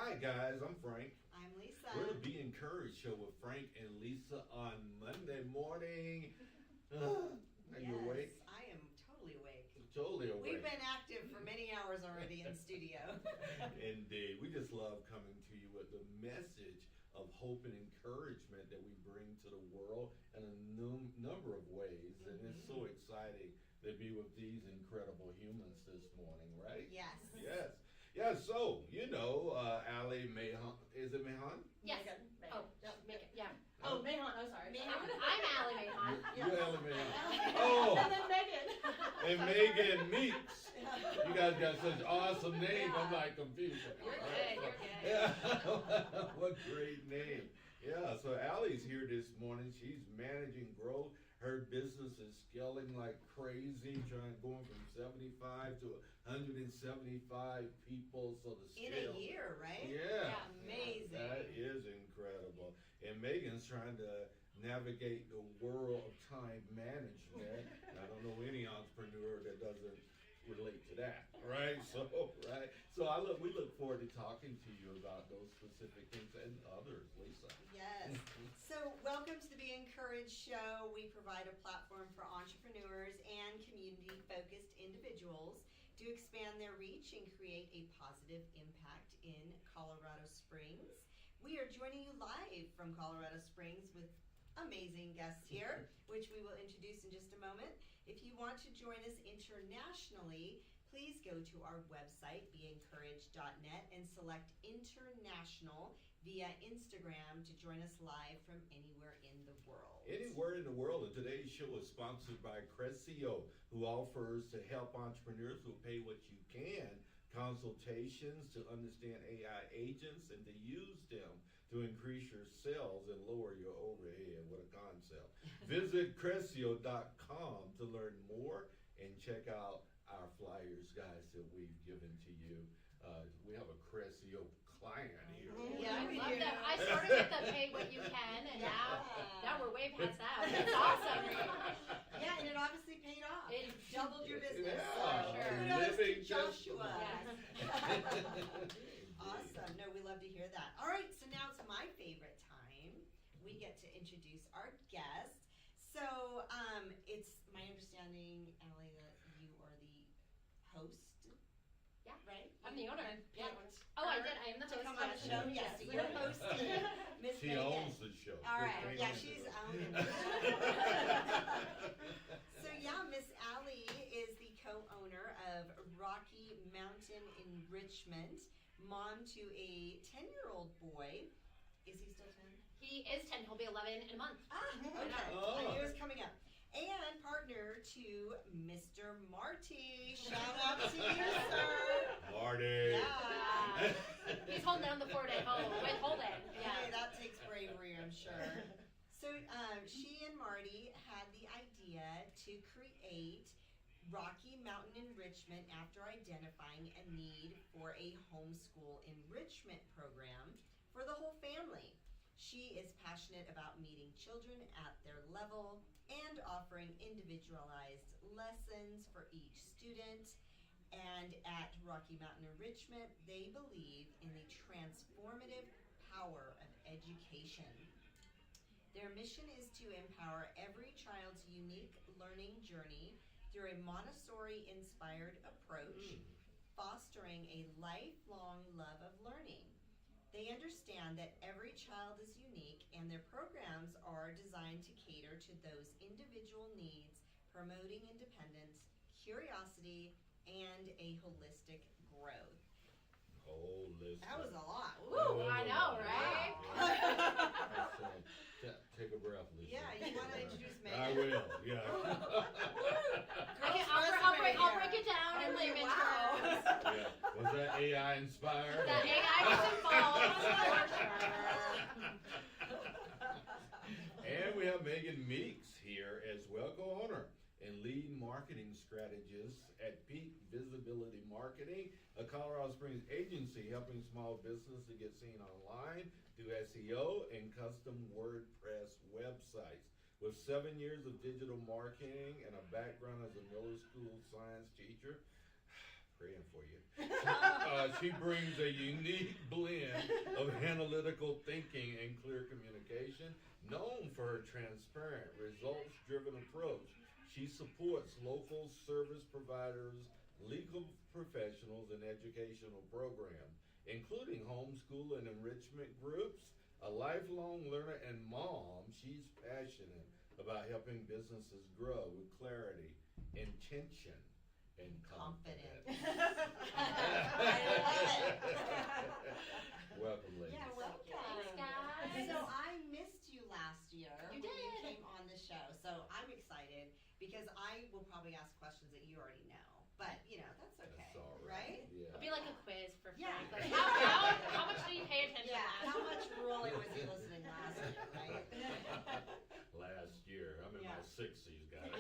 Hi guys, I'm Frank. I'm Lisa. We're the Be Encouraged show with Frank and Lisa on Monday morning. Are you awake? I am totally awake. Totally awake. We've been active for many hours already in studio. Indeed. We just love coming to you with the message of hope and encouragement that we bring to the world in a number of ways. And it's so exciting to be with these incredible humans this morning, right? Yes. Yes. Yeah, so, Alli Mahon, is it Mahon? Yes. Megan. Oh, no, Megan. Yeah. Oh, Oh, Mahon. Oh, sorry. Mahon. I'm Alli Mahon. You're Alli Mahon. And Oh, then Megan. and Megan Meeks. You guys got such awesome names. I'm like confused. You're good. You're good. Yeah, what great name. Yeah, so Allie's here this morning. She's managing growth. Her business is scaling like crazy, going from 75 to 175 people. So the scale. In a year, right? Yeah. Amazing. That is incredible. And Megan's trying to navigate the world of time management. I don't know any entrepreneur that doesn't relate to that, right? So we look forward to talking to you about those specific things and others, Lisa. Yes. So welcome to the Be Encouraged show. We provide a platform for entrepreneurs and community-focused individuals to expand their reach and create a positive impact in Colorado Springs. We are joining you live from Colorado Springs with amazing guests here, which we will introduce in just a moment. If you want to join us internationally, please go to our website, beencouraged.net, and select International via Instagram to join us live from anywhere in the world. Anywhere in the world. And today's show is sponsored by Cressio, who offers to help entrepreneurs who pay what you can consultations to understand AI agents and to use them to increase your sales and lower your overhead. What a concept. Visit Cressio.com to learn more and check out our flyers, guys, that we've given to you. We have a Cressio client here. Yeah, we I love do. that. I started with the pay what you can, and now we're way past that. It's awesome. Yeah, and it obviously paid off. It doubled your business. Yeah, So sure. kudos to living Joshua. testimony. Awesome. No, we love to hear that. All right, so now it's my favorite time. We get to introduce our guest. So it's my understanding, Alli, that you are the host. Yeah. Right? I'm the owner. Yeah. Picked Oh, I her did. I am the to host. come on the Yes. show. Yes. Yes, so you're hosting Miss She Megan. owns the show. All right. Just Yeah, hang she's on to owning it. So yeah, Miss Alli is the co-owner of Rocky Mountain Enrichment, mom to a 10-year-old boy. Is he still 10? He is 10. He'll be 11 in a month. Okay. Oh. I knew it was coming up. And partner to Mr. Marty. Shout out to you, sir. Marty. Yeah. He's holding down the fort at home with Holden. Okay, Yeah. that takes bravery, I'm sure. So she and Marty had the idea to create Rocky Mountain Enrichment after identifying a need for a homeschool enrichment program for the whole family. She is passionate about meeting children at their level and offering individualized lessons for each student. And at Rocky Mountain Enrichment, they believe in the transformative power of education. Their mission is to empower every child's unique learning journey through a Montessori-inspired approach, fostering a lifelong love of learning. They understand that every child is unique and their programs are designed to cater to those individual needs, promoting independence, curiosity, and a holistic growth. Holistic. That was a lot. Ooh, I know, right? Take a breath, Lisa. Yeah, you want to introduce Megan? I will, yeah. Okay, I'll break it down and leave it. Wow. Yeah. Was that AI inspired? The AI was involved for sure. And we have Megan Meeks here as well, co-owner and lead marketing strategist at Peak Visibility Marketing, a Colorado Springs agency helping small business to get seen online through SEO and custom WordPress websites. With 7 years of digital marketing and a background as a middle school science teacher, praying for you. She brings a unique blend of analytical thinking and clear communication. Known for her transparent, results-driven approach, she supports local service providers, legal professionals, and educational programs, including homeschool and enrichment groups. A lifelong learner and mom, she's passionate about helping businesses grow with clarity, intention, and confidence. I love it. Welcome, ladies. Yeah, welcome. Thanks, guys. So I missed you last year You when you did. came on the show. So I'm excited because I will probably ask questions that you already know. But, that's okay. That's all right? Yeah. It'll be like a quiz for Yeah. Frank. Like, how much did you pay attention Yeah, last how much really was he listening last year, right? Last year, I'm in Yeah. my 60s, guys.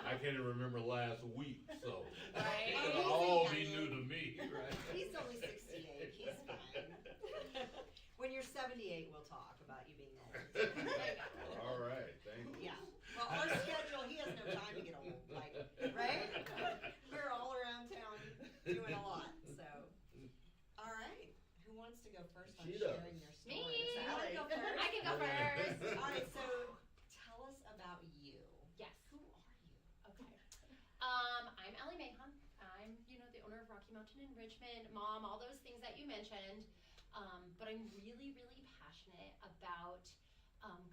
I can't even remember last week, so Right. it'll all be new to me, right? He's only 68. He's fine. When you're 78, we'll talk about you being old. All right, thank you. Yeah. Well, our schedule, he has no time to get old, like, right? We're all around town doing a lot, so. All right. Who wants to go first on She does. sharing their story? Me. So Alli, go first. I can go first. All right, so tell us about you. Yes. Who are you? Okay. I'm Alli Mahon. I'm, the owner of Rocky Mountain Enrichment, mom, all those things that you mentioned. But I'm really, really passionate about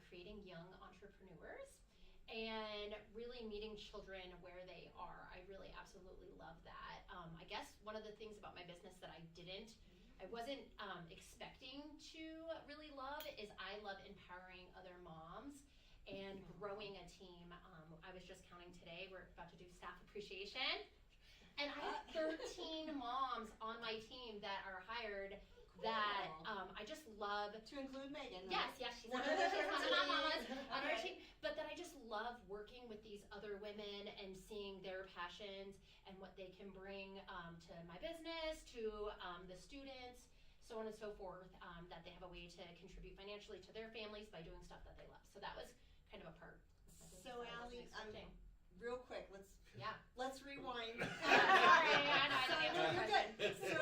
creating young entrepreneurs and really meeting children where they are. I really absolutely love that. I guess one of the things about my business that I wasn't expecting to really love is I love empowering other moms and growing a team. I was just counting today, we're about to do staff appreciation. And I have 13 moms on my team that are hired that I just love. To include Megan. Yes, she's on our mamas on our team. But that I just love working with these other women and seeing their passions and what they can bring to my business, to the students, so on and so forth, that they have a way to contribute financially to their families by doing stuff that they love. So that was kind of a part. So Alli, real quick, let's rewind. Sorry, I know, I So, didn't no, get you're to good. So,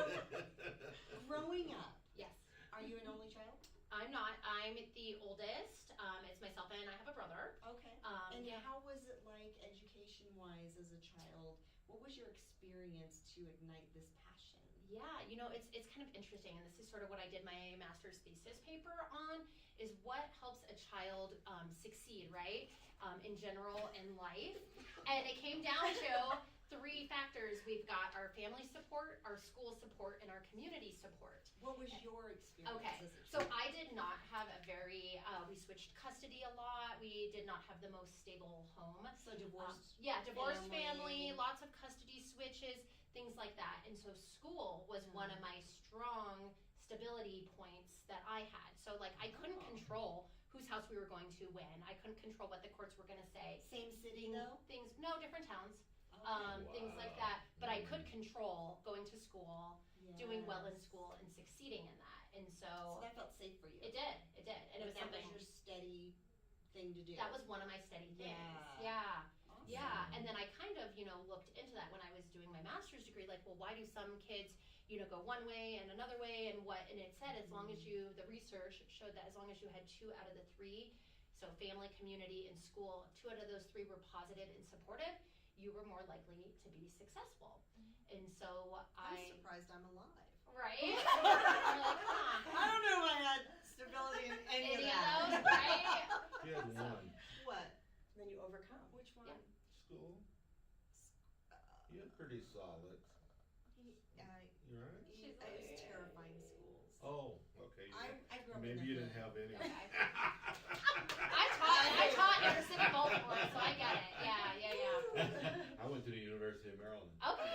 growing up, Yes. are you an only child? I'm not. I'm the oldest. It's myself and I have a brother. Okay. And Yeah. how was it like education-wise as a child? What was your experience to ignite this passion? Yeah, it's kind of interesting, and this is sort of what I did my master's thesis paper on, is what helps a child succeed, right, in general in life. And it came down to 3 factors. We've got our family support, our school support, and our community support. What was your experience Okay, as a so child? I did not have a very, we switched custody a lot. We did not have the most stable home. So divorced. Divorced family. family, lots of custody switches, things like that. And so school was one of my strong stability points that I had. So I couldn't control whose house we were going to when. I couldn't control what the courts were gonna say. Same city though? No, different towns. Okay. Things like that. But I could control going to school, doing well in Yes. school, and succeeding in that. And So so that felt safe for you. it did. And it was that something was your steady thing to do. that was one of my steady things. Yeah. Yeah. Awesome. Yeah, and then I kind of, looked into that when I was doing my master's degree, well, why do some kids, go one way and another way, and it said as long as the research showed that as long as you had 2 out of the 3, so family, community, and school, 2 out of those 3 were positive and supportive, you were more likely to be successful. And so I'm surprised I'm alive. Right? You're like, huh. I don't know if I had stability in any of Any of that. those, right? You had one. What? Then you overcome. Which one? Yeah. School? You're pretty solid. You right? She's It was like- terrifying schools. Oh, okay. I grew up in Maybe the you didn't hood. have any. Okay. I taught in the city of Baltimore, so I get it. Yeah. I went to the University of Maryland. Okay.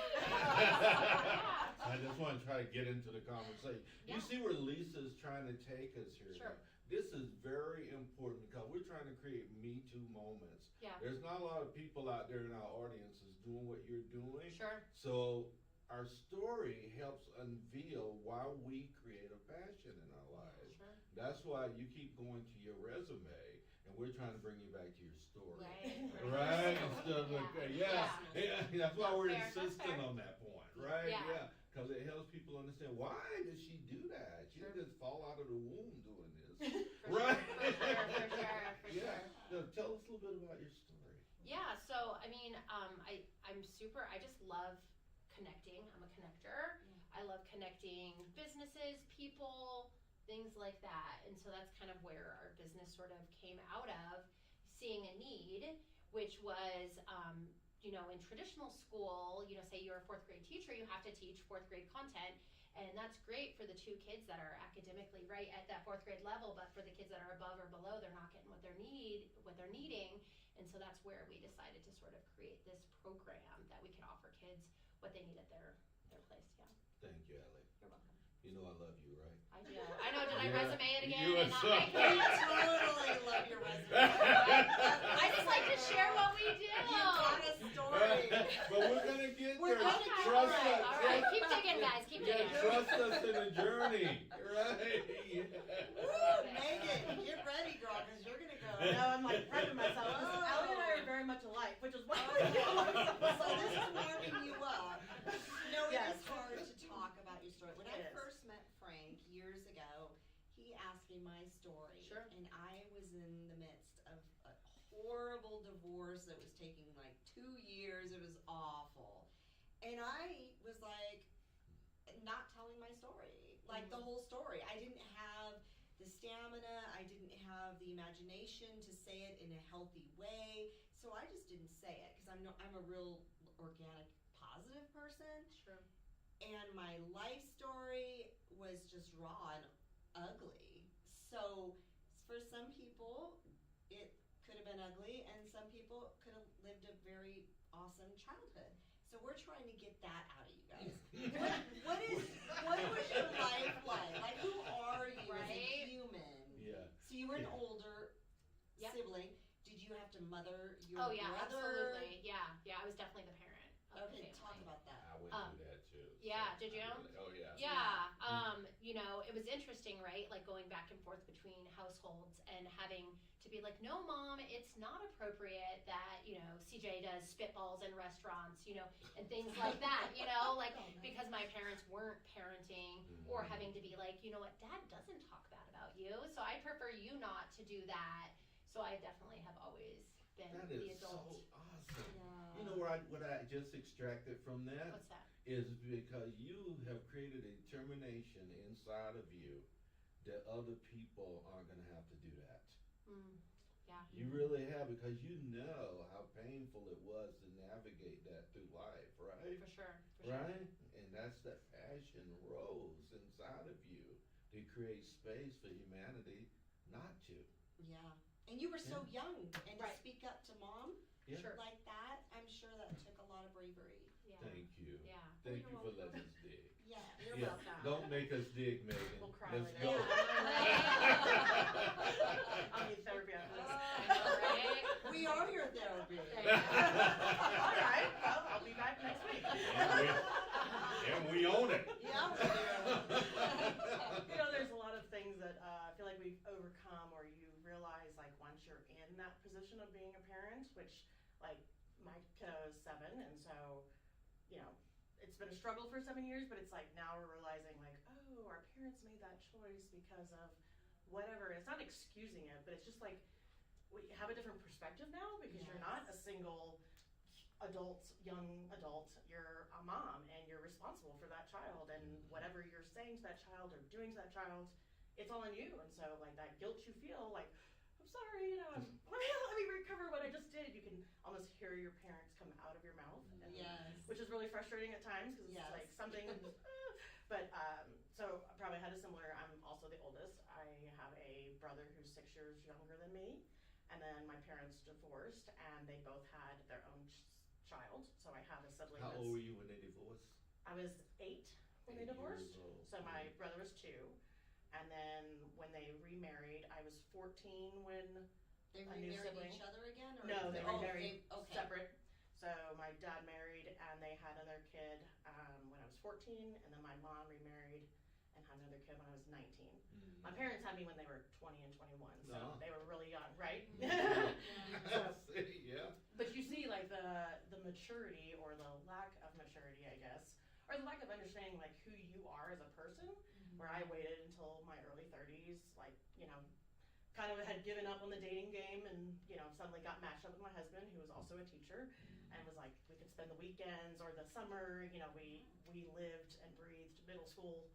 I just want to try to get into the conversation. You Yeah. see where Lisa's trying to take us here. Sure. This is very important because we're trying to create Me Too moments. Yeah. There's not a lot of people out there in our audiences doing what you're doing. Sure. So our story helps unveil why we create a passion in our lives. Sure. That's why you keep going to your resume, and we're trying to bring you back to your story. Right. Right? Instead of Yeah. yeah. That's why we're Fair, that's insisting fair. on that point, right? Yeah. Yeah, because it helps people understand why does she do that? She Sure. didn't just fall out of the womb doing this, For right? sure. Yeah. No, tell us a little bit about your story. Yeah, so I mean, I just love connecting. I'm a connector. I love connecting businesses, people, things like that. And so that's kind of where our business sort of came out of, seeing a need, which was, in traditional school, say you're a fourth grade teacher, you have to teach fourth grade content. And that's great for the two kids that are academically right at that fourth grade level, but for the kids that are above or below, they're not getting what they're needing. And so that's where we decided to sort of create this program that we could offer kids what they need at their place. Yeah. Thank you, Alli. You're welcome. You know I love you, right? I do. I know. Did I Yeah. resume it again? You And are not so- make We it? totally love your resume. I just like to share what we do. You got a story. But we're gonna get We're there. gonna Okay, Trust all right, us. all right. Keep digging, guys. Keep Yeah, digging. trust us in the journey, right? Woo, Megan, get ready, girl, because you're gonna go. Now I'm like prepping myself. 'Cause Oh. Alli and I are very much alike, which is why Okay. we're So this is warming you up. No, Yes. it is hard to talk about your story. When I It is. first met Frank years ago, he asked me my story. Sure. And I was in the midst of a horrible divorce that was taking like 2 years. It was awful. And I was like, not telling my story, like the whole story. I didn't have the stamina, I didn't have the imagination to say it in a healthy way. So I just didn't say it because I'm a real organic, positive person. True. And my life story was just raw and ugly. So for some people, it could have been ugly, and some people could have lived a very awesome childhood. So we're trying to get that out of you guys. What was your life like? Like, who are you as a Right. human? Yeah. So you were an Yeah. older Yep. sibling. Did you have to mother your Oh yeah, brother? absolutely. Yeah. I was definitely the parent of the Okay, family. talk about that. I went Um, through that too. yeah, so did you? I really- oh yeah. Yeah, it was interesting, right? Like going back and forth between households and having to be like, no, Mom, it's not appropriate that, CJ does spitballs in restaurants, and things like that, like because my parents weren't parenting or having to be like, you know what, Dad doesn't talk bad about you, so I prefer you not to do that. So I definitely have always been That the is so adult. awesome. Yeah. You know what I just extracted from that What's that? is because you have created a determination inside of you that other people aren't going to have to do that. Yeah. You really have, because you know how painful it was to navigate that through life, right? For sure. Right? And that's that passion rose inside of you to create space for humanity not to. Yeah. And you were so young, and to Right. speak up to Mom Yeah. Sure. like that, I'm sure that took a lot of bravery. Yeah. Thank you. Yeah. Thank You're you for welcome. letting us dig. Yeah. You're Yeah. welcome. Don't make us dig, Megan. We'll cry Let's later. go. I'll need therapy after this. Right? We are your therapy. All right, well, I'll be back next week. And we own it. Yeah, we do. There's a lot of things that I feel like we've overcome, or you realize, like, once you're in that position of being a parent, which, like, my kiddo is 7, and so, it's been a struggle for 7 years, but it's like now we're realizing, like, oh, our parents made that choice because of whatever. It's not excusing it, but it's just like we have a different perspective now because you're not a single young adult, you're a mom and you're responsible for that child, and whatever you're saying to that child or doing to that child, it's all on you. And so, like, that guilt you feel, like, I'm sorry, let me recover what I just did. You can almost hear your parents come out of your mouth, and, Yes. which is really frustrating at times because it's like something. But so I probably had a similar. I'm also the oldest. I have a brother who's 6 years younger than me, and then my parents divorced, and they both had their own child. So I have a sibling. How that's, old were you when they divorced? I was 8 when they 8 divorced. years old. So my brother was 2, and then when they remarried, I was 14 when They a new remarried sibling. each other again? Or No, they remarried okay. separate. So my dad married, and they had another kid when I was 14, and then my mom remarried and had another kid when I was 19. My parents had me when they were 20 and 21, so they were really young, right? Yeah. But you see, like, the maturity or the lack of maturity, I guess, or was a lack of understanding like who you are as a person, where I waited until my early 30s, like, kind of had given up on the dating game and, suddenly got matched up with my husband, who was also a teacher, and was like, we could spend the weekends or the summer, we lived and breathed middle school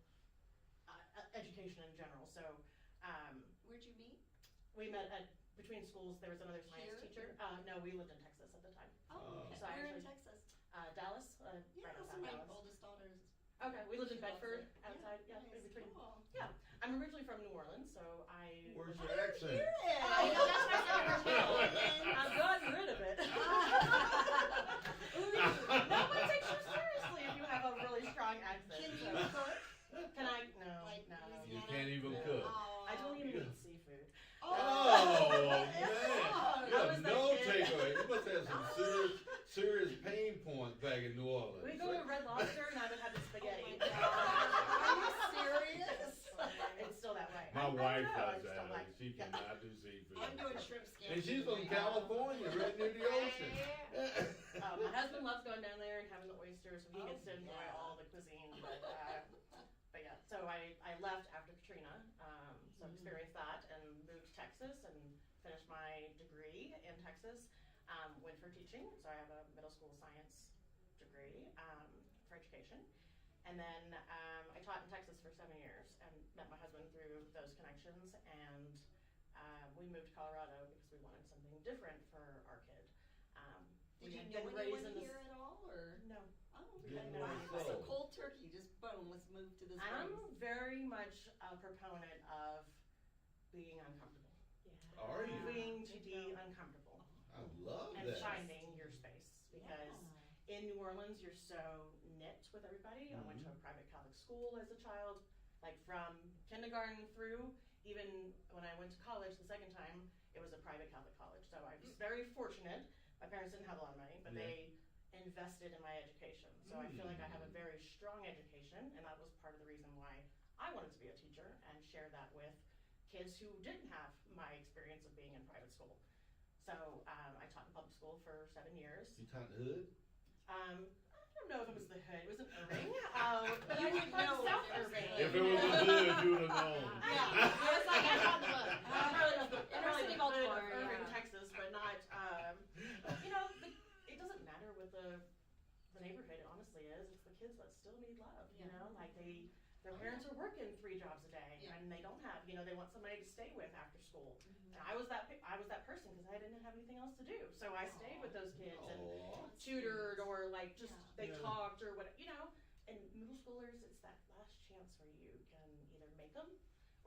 education in general. So, Where'd you meet? we met between schools. There was another science teacher. No, we lived in Texas at the time. Oh, okay. So Where in actually- Texas? Dallas, Yeah, right that's outside my Dallas. oldest daughter's. Okay, we lived in She loves Bedford, it. outside, in nice. between. Cool. Yeah, I'm originally from New Orleans, so I. Where's your accent? Hear it. I know, that's what I said. Orleans. I've gotten rid of it. No one takes you seriously if you have a really strong accent. Can so. you cook? Can I? No, Like no. You Louisiana? can't even No. cook. I don't even eat seafood. Oh, man. Oh, You I have was that no kid. takeaway. You must have some serious pain points back in New Orleans. We go to Red Lobster and I would have the Oh spaghetti. my God. Are you serious? It's still that way. My I wife don't know, I does just that. don't like- She cannot do seafood. I'm doing shrimp scampi. And she's from right now. California, right near the ocean. My husband loves going down there and having the oysters, so he gets to Oh, enjoy yeah. all the cuisine. But yeah, so I left after Katrina, so experienced that and moved to Texas and finished my degree in Texas. Went for teaching, so I have a middle school science degree for education. And then I taught in Texas for 7 years and met my husband through those connections. And we moved to Colorado because we wanted something different for our kid. Did We you had know been raised anyone in this. here at all, or? No. Oh, Didn't okay. know Wow. so. So cold turkey, just boom, let's move to this I'm place. very much a proponent of being uncomfortable. Are you? Moving to be uncomfortable I love and that. finding your space. Because in New Orleans, you're so knit with everybody. I went to a private Catholic school as a child, like from kindergarten through, even when I went to college the second time, it was a private Catholic college. So I was very fortunate. My parents didn't have a lot of money, but they invested in my education. So I feel like I have a very strong education, and that was part of the reason why I wanted to be a teacher and share that with kids who didn't have my experience of being in private school. So I taught in public school for 7 years. You taught the hood? I don't know if it was the hood. It was in Irving. But You I would went from know South if it was Irving. the If it was the hood, you would have known. Yeah. It's like I found the book. Probably not the University of hood of Baltimore, Irving, yeah. Texas, but not. It doesn't matter what the neighborhood honestly is. It's the kids that still need love. Like their parents are working 3 jobs a day, and they don't have. They want somebody to stay with after school. And I was that person because I didn't have anything else to do. So I stayed with those kids and Aw. tutored or like just they Yeah. talked or what. And middle schoolers, it's that last chance where you can either make them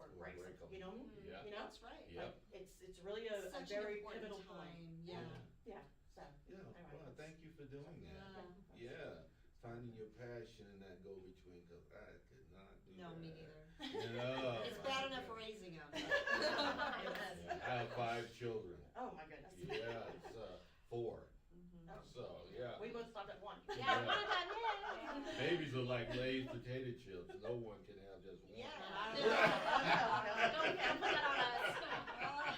or Or break break them. 'em. Yeah. That's right. Yep. Like, it's really a Such very an important pivotal time. point. Yeah. Yeah. So Yeah, Anyway, well, thank you for doing that. Yeah. Yeah, finding your passion and that go between, because I could not do No, that. me neither. Yeah. It's bad enough raising them. Yeah, I have 5 children. Oh my goodness. Yeah, it's 4. Oh. So, yeah. We both stopped at 1. Yeah, one of them, yeah. Babies are like Lay's potato chips. No one can have just one. Yeah. Don't put that on us.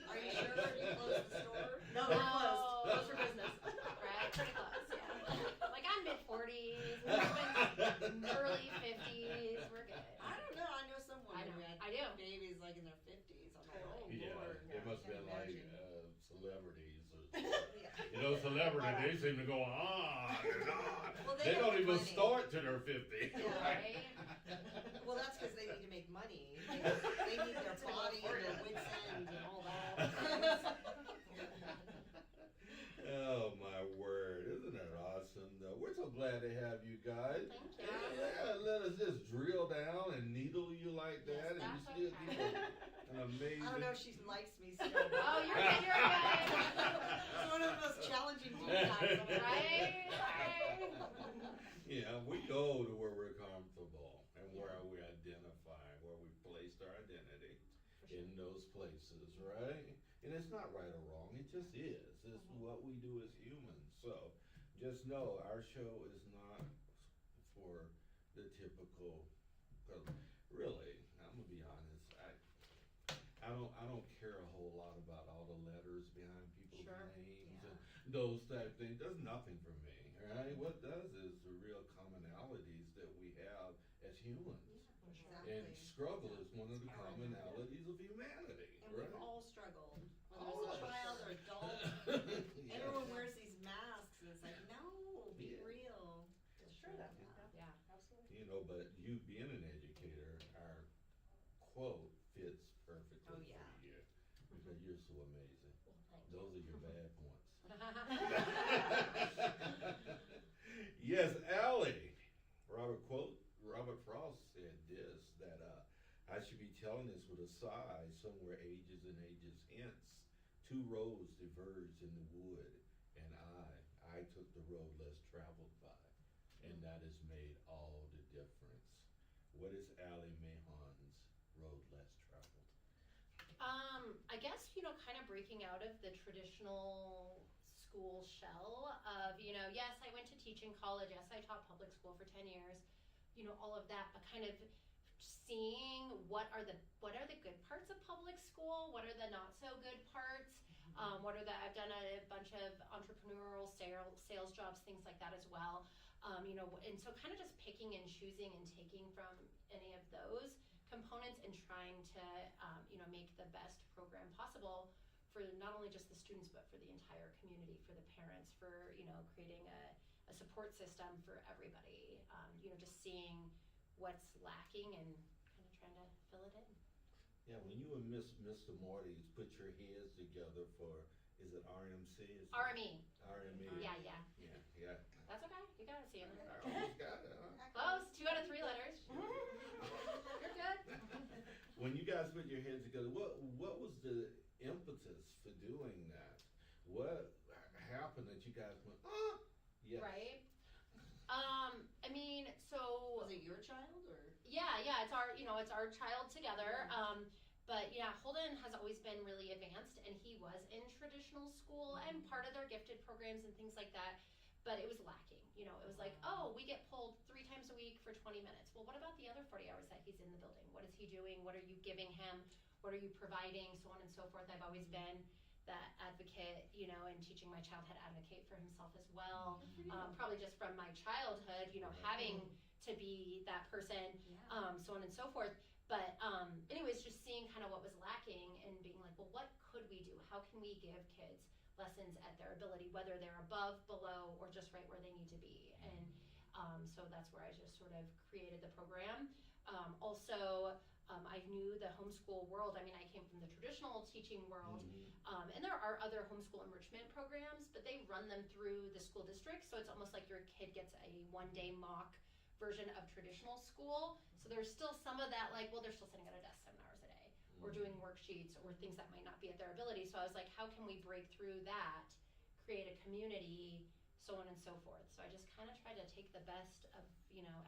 Are you sure you closed the store? No, we're closed. Closed for business. Right, pretty close, yeah. Like I'm mid-40s, husband's early 50s, we're good. I don't know. I know some women who had I do. babies like in their 50s. I'm like, oh Yeah, Lord. it must have Can't been like imagine. celebrities. Or, Yeah. celebrities, they seem to go on and on. Well, They have don't even money. start till they're 50. Yeah. Right? Well, that's because they need to make money. They need their body and their wits end and all that. Oh my word, isn't that awesome though? We're so glad to have you guys. Thank you. Yeah, let us just drill down and needle you like that, and Yes, you that's still okay. give an amazing. I don't know if she likes me still. Oh, you're good, you're good. It's one of the most challenging times. Right? Right? Yeah, we go to where we're comfortable and where we identify, where we placed our identity in those places, right? And it's not right or wrong, it just is. It's what we do as humans. So just know our show is not for the typical, cause really, I'm gonna be honest, I don't care a whole lot about all the letters behind people's Sure. names Yeah. and those type things. Does nothing for me, right? What does is the real commonalities that we have as humans. And Exactly. struggle is one of the Challenge. commonalities of humanity, And right? we've all struggled, whether All it's of a us. child or adult. Yeah. Everyone wears these masks, and it's like, no, be Yeah. real. It's true though. Yeah. Absolutely. You know, but you being an educator, our quote fits perfectly Oh, yeah. for you because you're so amazing. Well, thank you. Those are your bad points. Yes, Alli. Robert Frost said this, that I should be telling this with a sigh, somewhere ages and ages hence. Two roads diverged in the wood, and I took the road less traveled by, and that has made all the difference. What is Alli Mahon's road less traveled? I guess, kind of breaking out of the traditional school shell of, yes, I went to teaching college, yes, I taught public school for 10 years, all of that, but kind of seeing what are the good parts of public school, what are the not so good parts, I've done a bunch of entrepreneurial sales jobs, things like that as well, and so kind of just picking and choosing and taking from any of those components and trying to, make the best program possible for not only just the students, but for the entire community, for the parents, for, creating a support system for everybody, just seeing what's lacking and kind of trying to fill it in. Yeah, when you and Mr. Marty's put your heads together for, is it RMC? RME. RME. Yeah. Yeah. That's okay. You got it, Sam. I almost got it, huh? Close. 2 out of 3 letters. You're good. When you guys put your heads together, what was the impetus for doing that? What happened that you guys went, yes. Right. Was it your child, or? Yeah, it's our child together. But yeah, Holden has always been really advanced, and he was in traditional school and part of their gifted programs and things like that. But it was lacking. It was like, oh, we get pulled 3 times a week for 20 minutes. Well, what about the other 40 hours that he's in the building? What is he doing? What are you giving him? What are you providing? So on and so forth. I've always been that advocate, and teaching my child how to advocate for himself as well. Probably just from my childhood, having to be that person, so on and so forth. But anyways, just seeing kind of what was lacking and being like, well, what could we do? How can we give kids lessons at their ability, whether they're above, below, or just right where they need to be? And so that's where I just sort of created the program. I knew the homeschool world. I came from the traditional teaching world, and there are other homeschool enrichment programs, but they run them through the school district. So it's almost like your kid gets a one-day mock version of traditional school. So there's still some of that, like, well, they're still sitting at a desk 7 hours a day, or doing worksheets, or things that might not be at their ability. So I was like, how can we break through that, create a community, so on and so forth. So I just kind of tried to take the best of,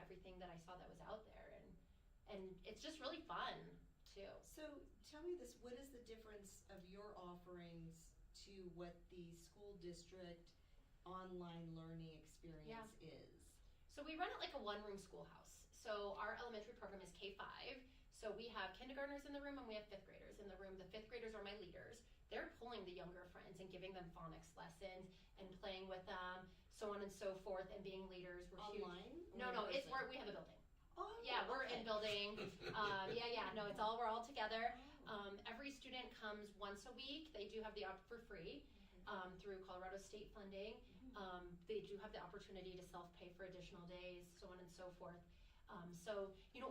everything that I saw that was out there, and it's just really fun too. So tell me this, what is the difference of your offerings to what the school district online learning experience is? So we run it like a one-room schoolhouse. So our elementary program is K-5. So we have kindergartners in the room and we have 5th graders in the room. The 5th graders are my leaders. They're pulling the younger friends and giving them phonics lessons and playing with them, so on and so forth, and being leaders. We're Online? huge. No, we have a building. Oh, Yeah, we're okay. in building. No, we're all together. Every student comes once a week. They do have the for free through Colorado State funding. They do have the opportunity to self-pay for additional days, so on and so forth.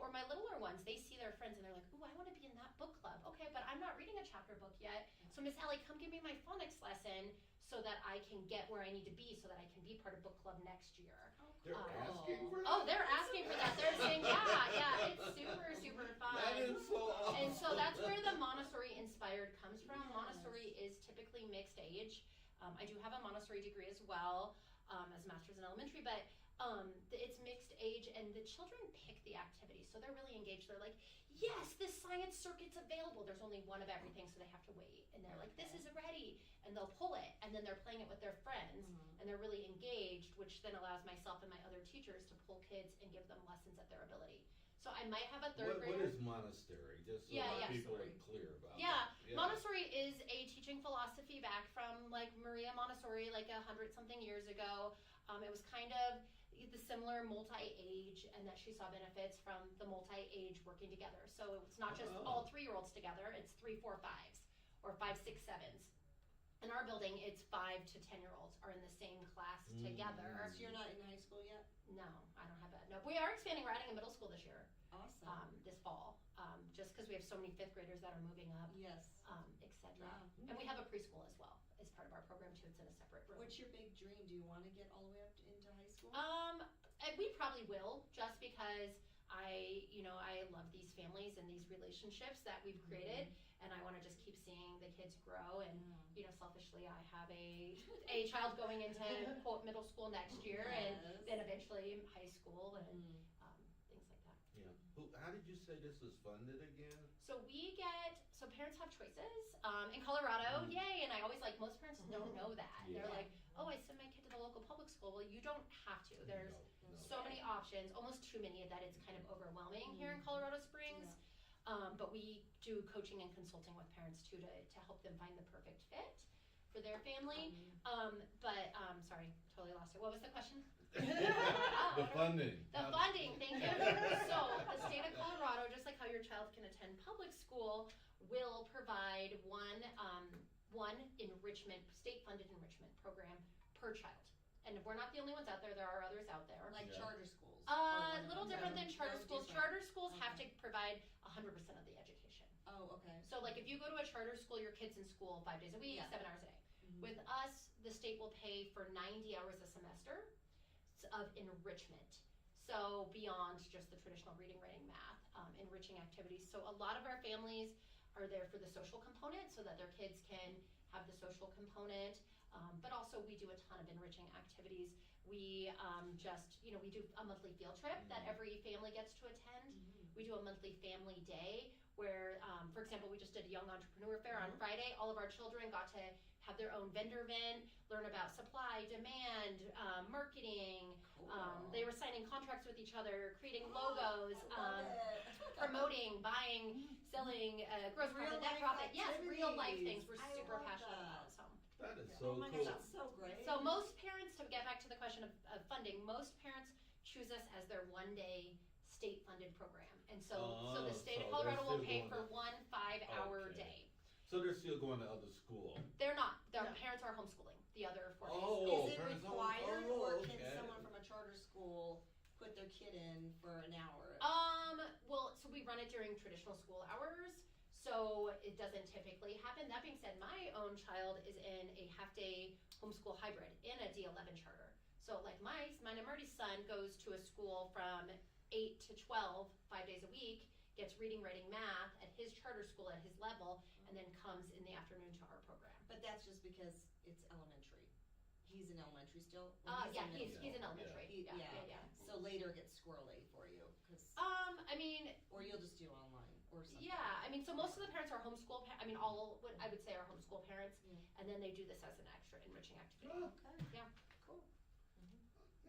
Or my littler ones, they see their friends and they're like, ooh, I want to be in that book club. Okay, but I'm not reading a chapter book yet. So Miss Alli, come give me my phonics lesson so that I can get where I need to be so that I can be part of book club next year. They're asking for that? Oh, they're asking for that. They're saying, yeah, it's super, super fun. That is so awesome. And so that's where the Montessori-inspired comes from. Yes. Montessori is typically mixed age. I do have a Montessori degree as well, as a master's in elementary, but it's mixed age, and the children pick the activity, so they're really engaged. They're like, yes, this science circuit's available. There's only one of everything, so they have to wait. And they're like, this is ready, and they'll pull it, and then they're playing it with their friends, and they're really engaged, which then allows myself and my other teachers to pull kids and give them lessons at their ability. So I might have a third grader. What is Montessori? Just so that people are clear about Yeah, it. Montessori is a teaching philosophy back from like Maria Montessori, like 100-something years ago. It was kind of the similar multi-age, and that she saw benefits from the multi-age working together. So it's not just all 3-year-olds together, it's 3, 4, 5s, or 5, 6, 7s. In our building, it's 5 to 10-year-olds are in the same class together. So you're not in high school yet? No, I don't have that. No, we are expanding. We're adding a middle school this year, Awesome. this fall, just because we have so many 5th graders that are moving up, Yes. etc. Wow. And we have a preschool as well as part of our program too. It's in a separate room. What's your big dream? Do you want to get all the way up into high school? And we probably will, just because I love these families and these relationships that we've created, and I want to just keep seeing the kids grow. And selfishly, I have a child going into quote middle school next year, and then eventually high school and things like that. Yeah. How did you say this was funded again? So parents have choices in Colorado. Yay! And I always most parents don't know that. Yeah. They're like, oh, I send my kid to the local public school. Well, you don't have to. There's so many options, almost too many that it's kind of overwhelming here in Colorado Springs. But we do coaching and consulting with parents too to help them find the perfect fit for their family. Sorry, totally lost it. What was the question? The funding. The funding, thank you. So the state of Colorado, just like how your child can attend public school, will provide one state-funded enrichment program per child. And we're not the only ones out there. There are others out there. Like charter schools? A little different than charter schools. Charter schools have to provide 100% of the education. Oh, okay. So if you go to a charter school, your kid's in school 5 days a week, 7 hours a day. With us, the state will pay for 90 hours a semester of enrichment. So beyond just the traditional reading, writing, math, enriching activities. So a lot of our families are there for the social component so that their kids can have the social component. But also we do a ton of enriching activities. We we do a monthly field trip that every family gets to attend. We do a monthly family day where, for example, we just did a young entrepreneur fair on Friday. All of our children got to have their own vendor event, learn about supply, demand, marketing. They were signing contracts with each other, creating logos, promoting, buying, selling, gross profit, net profit. Yes, real life things we're super passionate about. So. That is so Oh my cool. gosh, that's so great. So most parents, to get back to the question of funding, most parents choose us as their one-day state-funded program. And so the state of Colorado will pay for one 5-hour day. So they're still going to other school? They're not. Their parents are homeschooling the other 4 days. Is it required, or can okay. someone from a charter school put their kid in for an hour? So we run it during traditional school hours. So it doesn't typically happen. That being said, my own child is in a half-day homeschool hybrid in a D11 charter. So mine and Marty's son goes to a school from 8 to 12, 5 days a week, gets reading, writing, math at his charter school at his level, and then comes in the afternoon to our program. But that's just because it's elementary. He's in elementary still? He's in elementary. Yeah. So later it gets squirrely for you, or you'll just do online or something. Yeah, so most of the parents are homeschool. I would say are homeschool parents, and then they do this as an extra enriching activity. Okay. Yeah. Cool.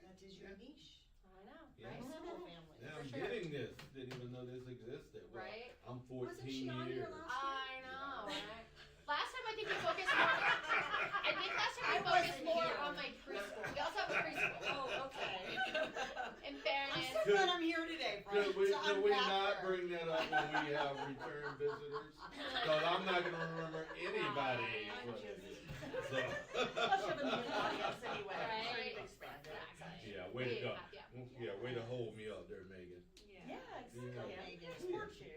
That is your niche. I know, Yeah. right? Homeschool family. Yeah, For I'm sure. getting this. Didn't even know this existed. Well, Right? I'm 14 Wasn't she on years. here last year? I know, right? Last time I think we focused more. I think last time we focused more on my preschool. We also have a preschool. Oh, okay. In fairness. I'm so glad I'm here today, Frank. Could we unpack not her. bring that up when we have return visitors? Because I'm not going to remember anybody. I'm just- So. Plus you have a new audience anyway. Right. So you've expanded. Exactly. Yeah, way to go. Yeah. Way to hold me up there, Megan. Yeah, exactly. Yeah. Yeah. Support you.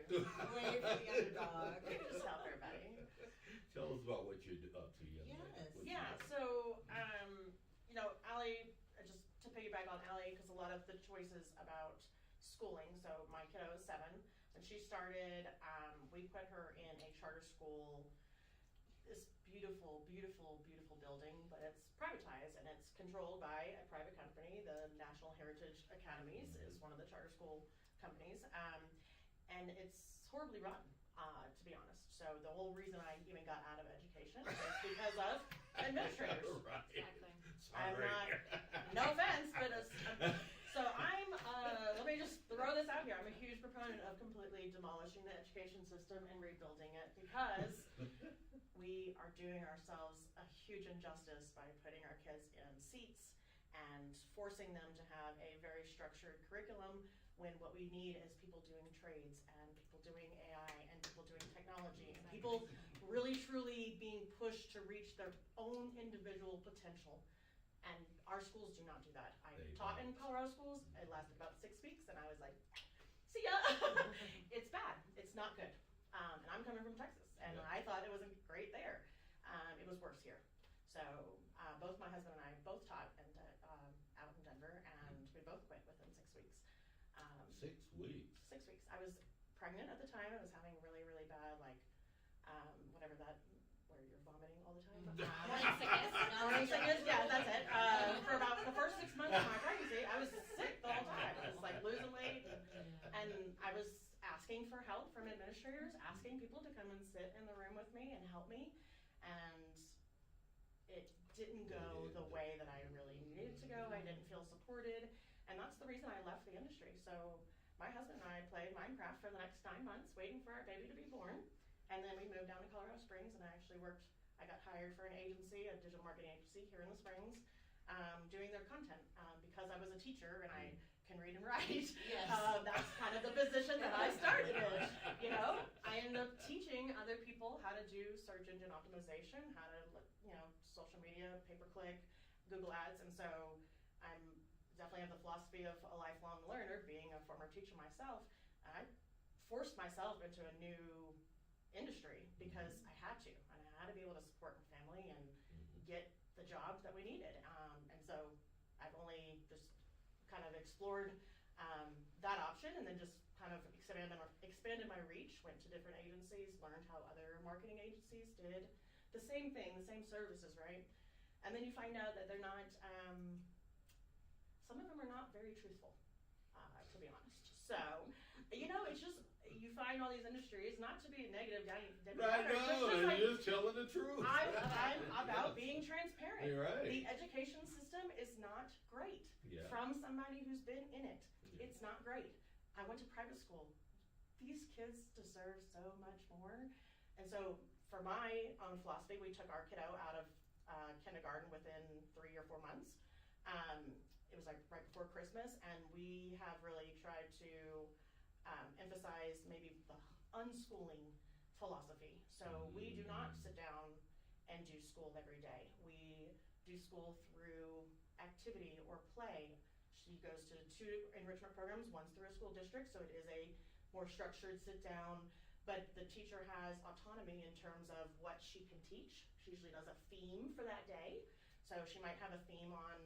Way for the underdog. Just help everybody. Tell us about what you're up to, young lady. Yes. What you Yeah, do. so, Alli, just to piggyback on Alli, because a lot of the choices about schooling, so my kiddo is 7. When she started, we put her in a charter school, this beautiful, beautiful, beautiful building, but it's privatized and it's controlled by a private company. The National Heritage Academies is one of the charter school companies, and it's horribly run, to be honest. So the whole reason I even got out of education is because of administrators. Right. Exactly. I'm Sorry. not, no offense, but so let me just throw this out here. I'm a huge proponent of completely demolishing the education system and rebuilding it, because we are doing ourselves a huge injustice by putting our kids in seats and forcing them to have a very structured curriculum when what we need is people doing trades and people doing AI and people doing technology and people really truly being pushed to reach their own individual potential. And our schools do not do that. I taught in Colorado schools. It lasted about 6 weeks and I was like, see ya. It's bad. It's not good. And I'm coming from Texas and I thought it was great there. It was worse here. So both my husband and I both taught out in Denver and we both quit within 6 weeks. 6 weeks? 6 weeks. I was pregnant at the time. I was having really, really bad, like, whatever that, where you're vomiting all the time. Morning sickness. Morning sickness, yeah, that's it. For about the first 6 months of my pregnancy, I was sick the whole time. I was like losing weight, and I was asking for help from administrators, asking people to come and sit in the room with me and help me, and it didn't go the way that I really needed to go. I didn't feel supported, and that's the reason I left the industry. So my husband and I played Minecraft for the next 9 months, waiting for our baby to be born, and then we moved down to Colorado Springs, and I actually I got hired for an agency, a digital marketing agency here in the Springs, doing their content, because I was a teacher and I can read and write. Yes. That's kind of the position that I started in. You know, I ended up teaching other people how to do search engine optimization, how to, social media, pay-per-click, Google Ads, and so I'm definitely have the philosophy of a lifelong learner, being a former teacher myself. I forced myself into a new industry because I had to, and I had to be able to support my family and get the job that we needed. And so I've only just kind of explored that option, and then just kind of expanded my reach, went to different agencies, learned how other marketing agencies did the same thing, the same services, right? And then you find out that they're not, some of them are not very truthful, to be honest. So, it's just, you find all these industries, not to be a negative guy. I know, and like, you're just telling the truth. I'm about being transparent. You're right. The education system is not great. Yeah. From somebody who's been in it. Yeah. It's not great. I went to private school. These kids deserve so much more. And so for my own philosophy, we took our kiddo out of kindergarten within 3 or 4 months. It was like right before Christmas, and we have really tried to emphasize maybe the unschooling philosophy. So we do not sit down and do school every day. We do school through activity or play. She goes to 2 enrichment programs, one's through a school district, so it is a more structured sit down, but the teacher has autonomy in terms of what she can teach. She usually does a theme for that day. So she might have a theme on,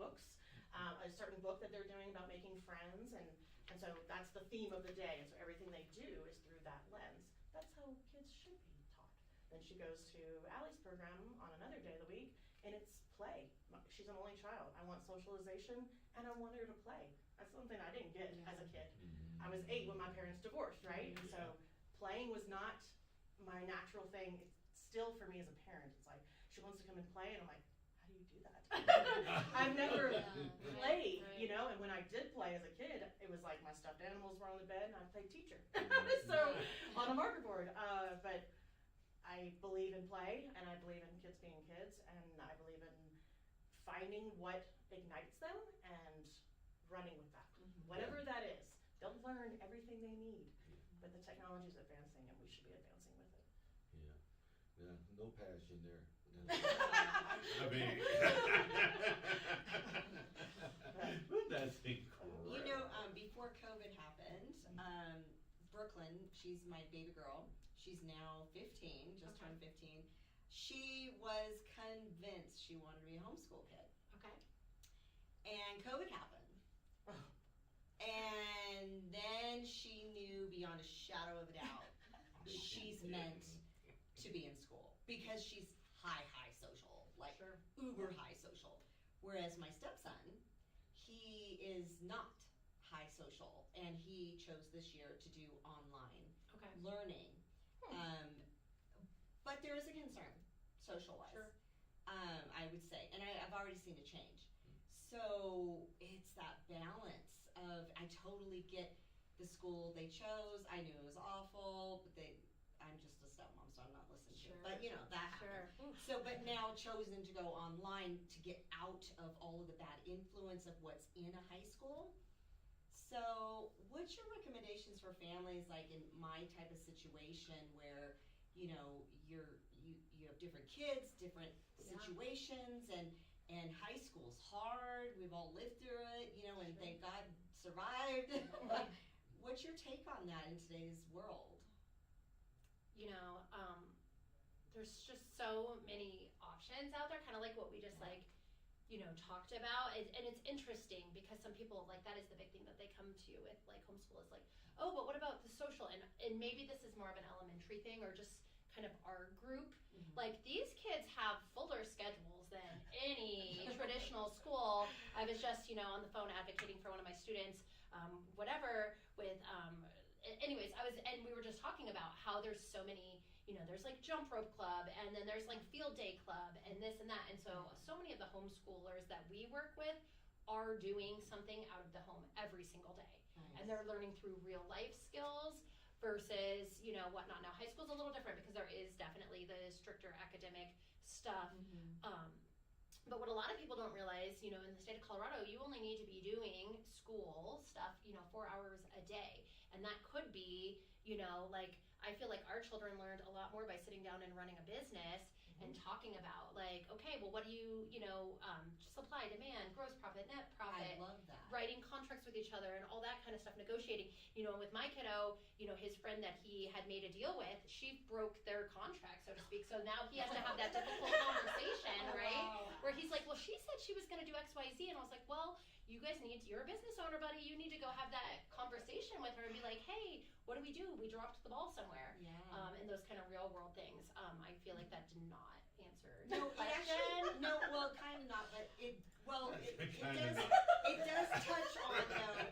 books, a certain book that they're doing about making friends, and so that's the theme of the day, and so everything they do is through that lens. That's how kids should be taught. Then she goes to Alli's program on another day of the week, and it's play. She's an only child. I want socialization, and I want her to play. That's something I didn't get as a kid. I was 8 when my parents divorced, right? And so playing was not my natural thing. It's still for me as a parent. It's like, she wants to come and play, and I'm like, how do you do that? I've never played, and when I did play as a kid, it was like my stuffed animals were on the bed and I played teacher. So on a marker board, but I believe in play, and I believe in kids being kids, and I believe in finding what ignites them and running with that. Whatever that is, they'll learn everything they need, but the technology is advancing and we should be advancing with it. Yeah, no passion there. I mean, that's incredible. Before COVID happened, Brooklyn, she's my baby girl. She's now 15, just turned 15. She was convinced she wanted to be a homeschool kid. Okay. And COVID happened. And then she knew beyond a shadow of a doubt she's meant to be in school because she's high social, like uber high social. Whereas my stepson, he is not high social, and he chose this year to do online learning. But there is a concern, social-wise, I would say, and I've already seen a change. So it's that balance of, I totally get the school they chose. I knew it was awful, but I'm just a stepmom, so I'm not listening to it. But that happened. So, but now chosen to go online to get out of all of the bad influence of what's in a high school. So, what's your recommendations for families like in my type of situation where, you know, you have different kids, different situations, and high school's hard. We've all lived through it, you know, and thank God survived. What's your take on that in today's world? You know, there's just so many options out there, kind of like what we just talked about. And it's interesting because some people, like, that is the big thing that they come to you with, like, homeschool is like, oh, but what about the social? And maybe this is more of an elementary thing or just kind of our group. Mm-hmm. Like, these kids have fuller schedules than any traditional school. I was just, on the phone advocating for one of my students, whatever, with, anyways, and we were just talking about how there's so many, there's like jump rope club, and then there's like field day club, and this and that. And so many of the homeschoolers that we work with are doing something out of the home every single day. Nice. And they're learning through real life skills versus, whatnot. Now, high school's a little different because there is definitely the stricter academic stuff. Mm-hmm. But what a lot of people don't realize, in the state of Colorado, you only need to be doing school stuff, 4 hours a day. And that could be, like, I feel like our children learned a lot more by sitting down and running a business and talking about, like, okay, well, what do you, supply, demand, gross profit, net profit. I love that. Writing contracts with each other and all that kind of stuff, negotiating. With my kiddo, his friend that he had made a deal with, she broke their contract, so to speak. So now he has to have that difficult conversation, right? Wow. Where he's like, well, she said she was going to do X, Y, Z. And I was like, well, you're a business owner, buddy. You need to go have that conversation with her and be like, hey, what do? We dropped the ball somewhere. Yeah. And those kind of real world things. I feel like that did not answer No, the question. well, kind of not, but it Kinda does. not. It does touch on though.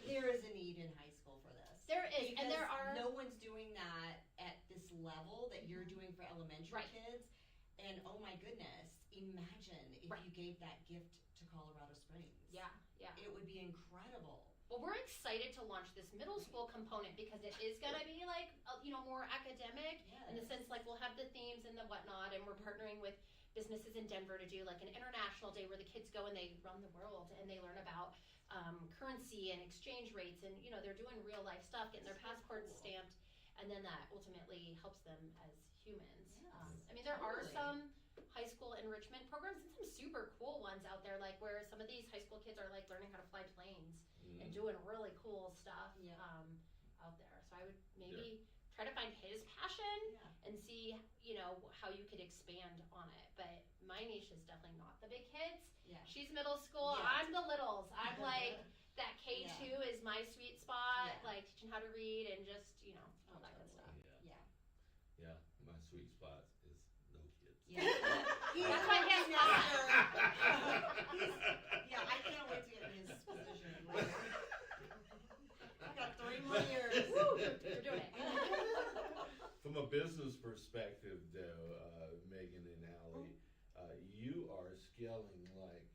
There is a need in high school for this. There is, and there Because are. no one's doing that at this level that you're doing for elementary Right. kids. And oh my goodness, imagine if Right. you gave that gift to Colorado Springs. Yeah. It would be incredible. Well, we're excited to launch this middle school component because it is going to be like, more academic in the sense like we'll have the themes and the whatnot, and we're partnering with businesses in Denver to do like an international day where the kids go and they run the world and they learn about currency and exchange rates, and they're doing real life stuff, getting their passports stamped, and then that ultimately helps them as humans. Yes, There are totally. some high school enrichment programs and some super cool ones out there, like where some of these high school kids are like learning how to fly planes and doing really cool stuff out there. So I would maybe try to find his passion and see, how you could expand on it. But my niche is definitely not the big kids. Yeah. She's middle school. Yeah. I'm the littles. I'm like that K2 is my sweet spot, like teaching how to read and just, all that good stuff. Yeah, my sweet spot is no kids. Yeah. That's why he has Yeah, I can't wait to get in his position. I got 3 more years. Woo, you're doing it. From a business perspective, though, Megan and Alli, you are scaling like,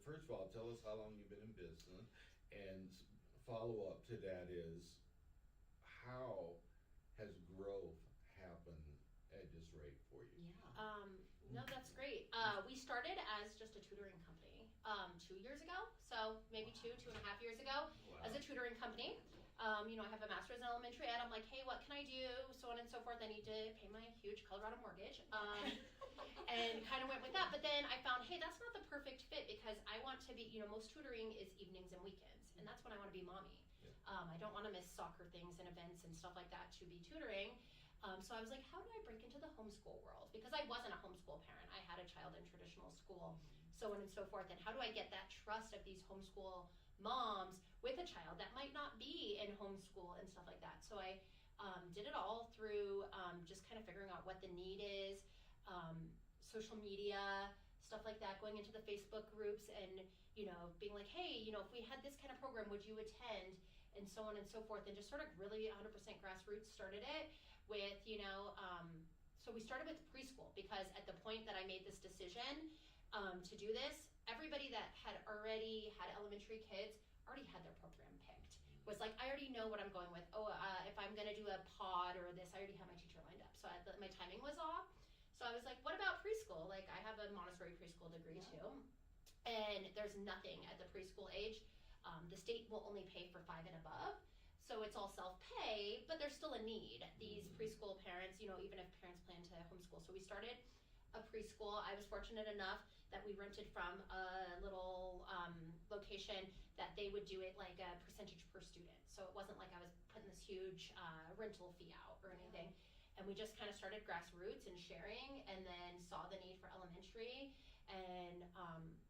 first of all, tell us how long you've been in business, and follow up to that is, how has growth happened at this rate for you? Yeah. No, that's great. We started as just a tutoring company 2 years ago, so maybe 2.5 years ago, as a tutoring company. I have a master's in elementary ed. I'm like, hey, what can I do? So on and so forth. I need to pay my huge Colorado mortgage. And kind of went with that. But then I found, hey, that's not the perfect fit because I want to be, most tutoring is evenings and weekends. And that's when I want to be mommy. I don't want to miss soccer things and events and stuff like that to be tutoring. So I was like, how do I break into the homeschool world? Because I wasn't a homeschool parent. I had a child in traditional school, so on and so forth. And how do I get that trust of these homeschool moms with a child that might not be in homeschool and stuff like that? So I did it all through just kind of figuring out what the need is, social media, stuff like that, going into the Facebook groups and, being like, hey, if we had this kind of program, would you attend? And so on and so forth, and just sort of really 100% grassroots started it with, so we started with preschool because at the point that I made this decision to do this, everybody that had already had elementary kids already had their program picked. Was like, I already know what I'm going with. If I'm going to do a pod or this, I already have my teacher lined up. So so my timing was off. So I was like, what about preschool? Like, I have a Montessori preschool degree too, and there's nothing at the preschool age. The state will only pay for 5 and above, so it's all self-pay, but there's still a need. These preschool parents, you know, even if parents plan to homeschool. So we started a preschool. I was fortunate enough that we rented from a little location that they would do it like a percentage per student. So it wasn't like I was putting this huge rental fee out or anything. And we just kind of started grassroots and sharing, and then saw the need for elementary. And,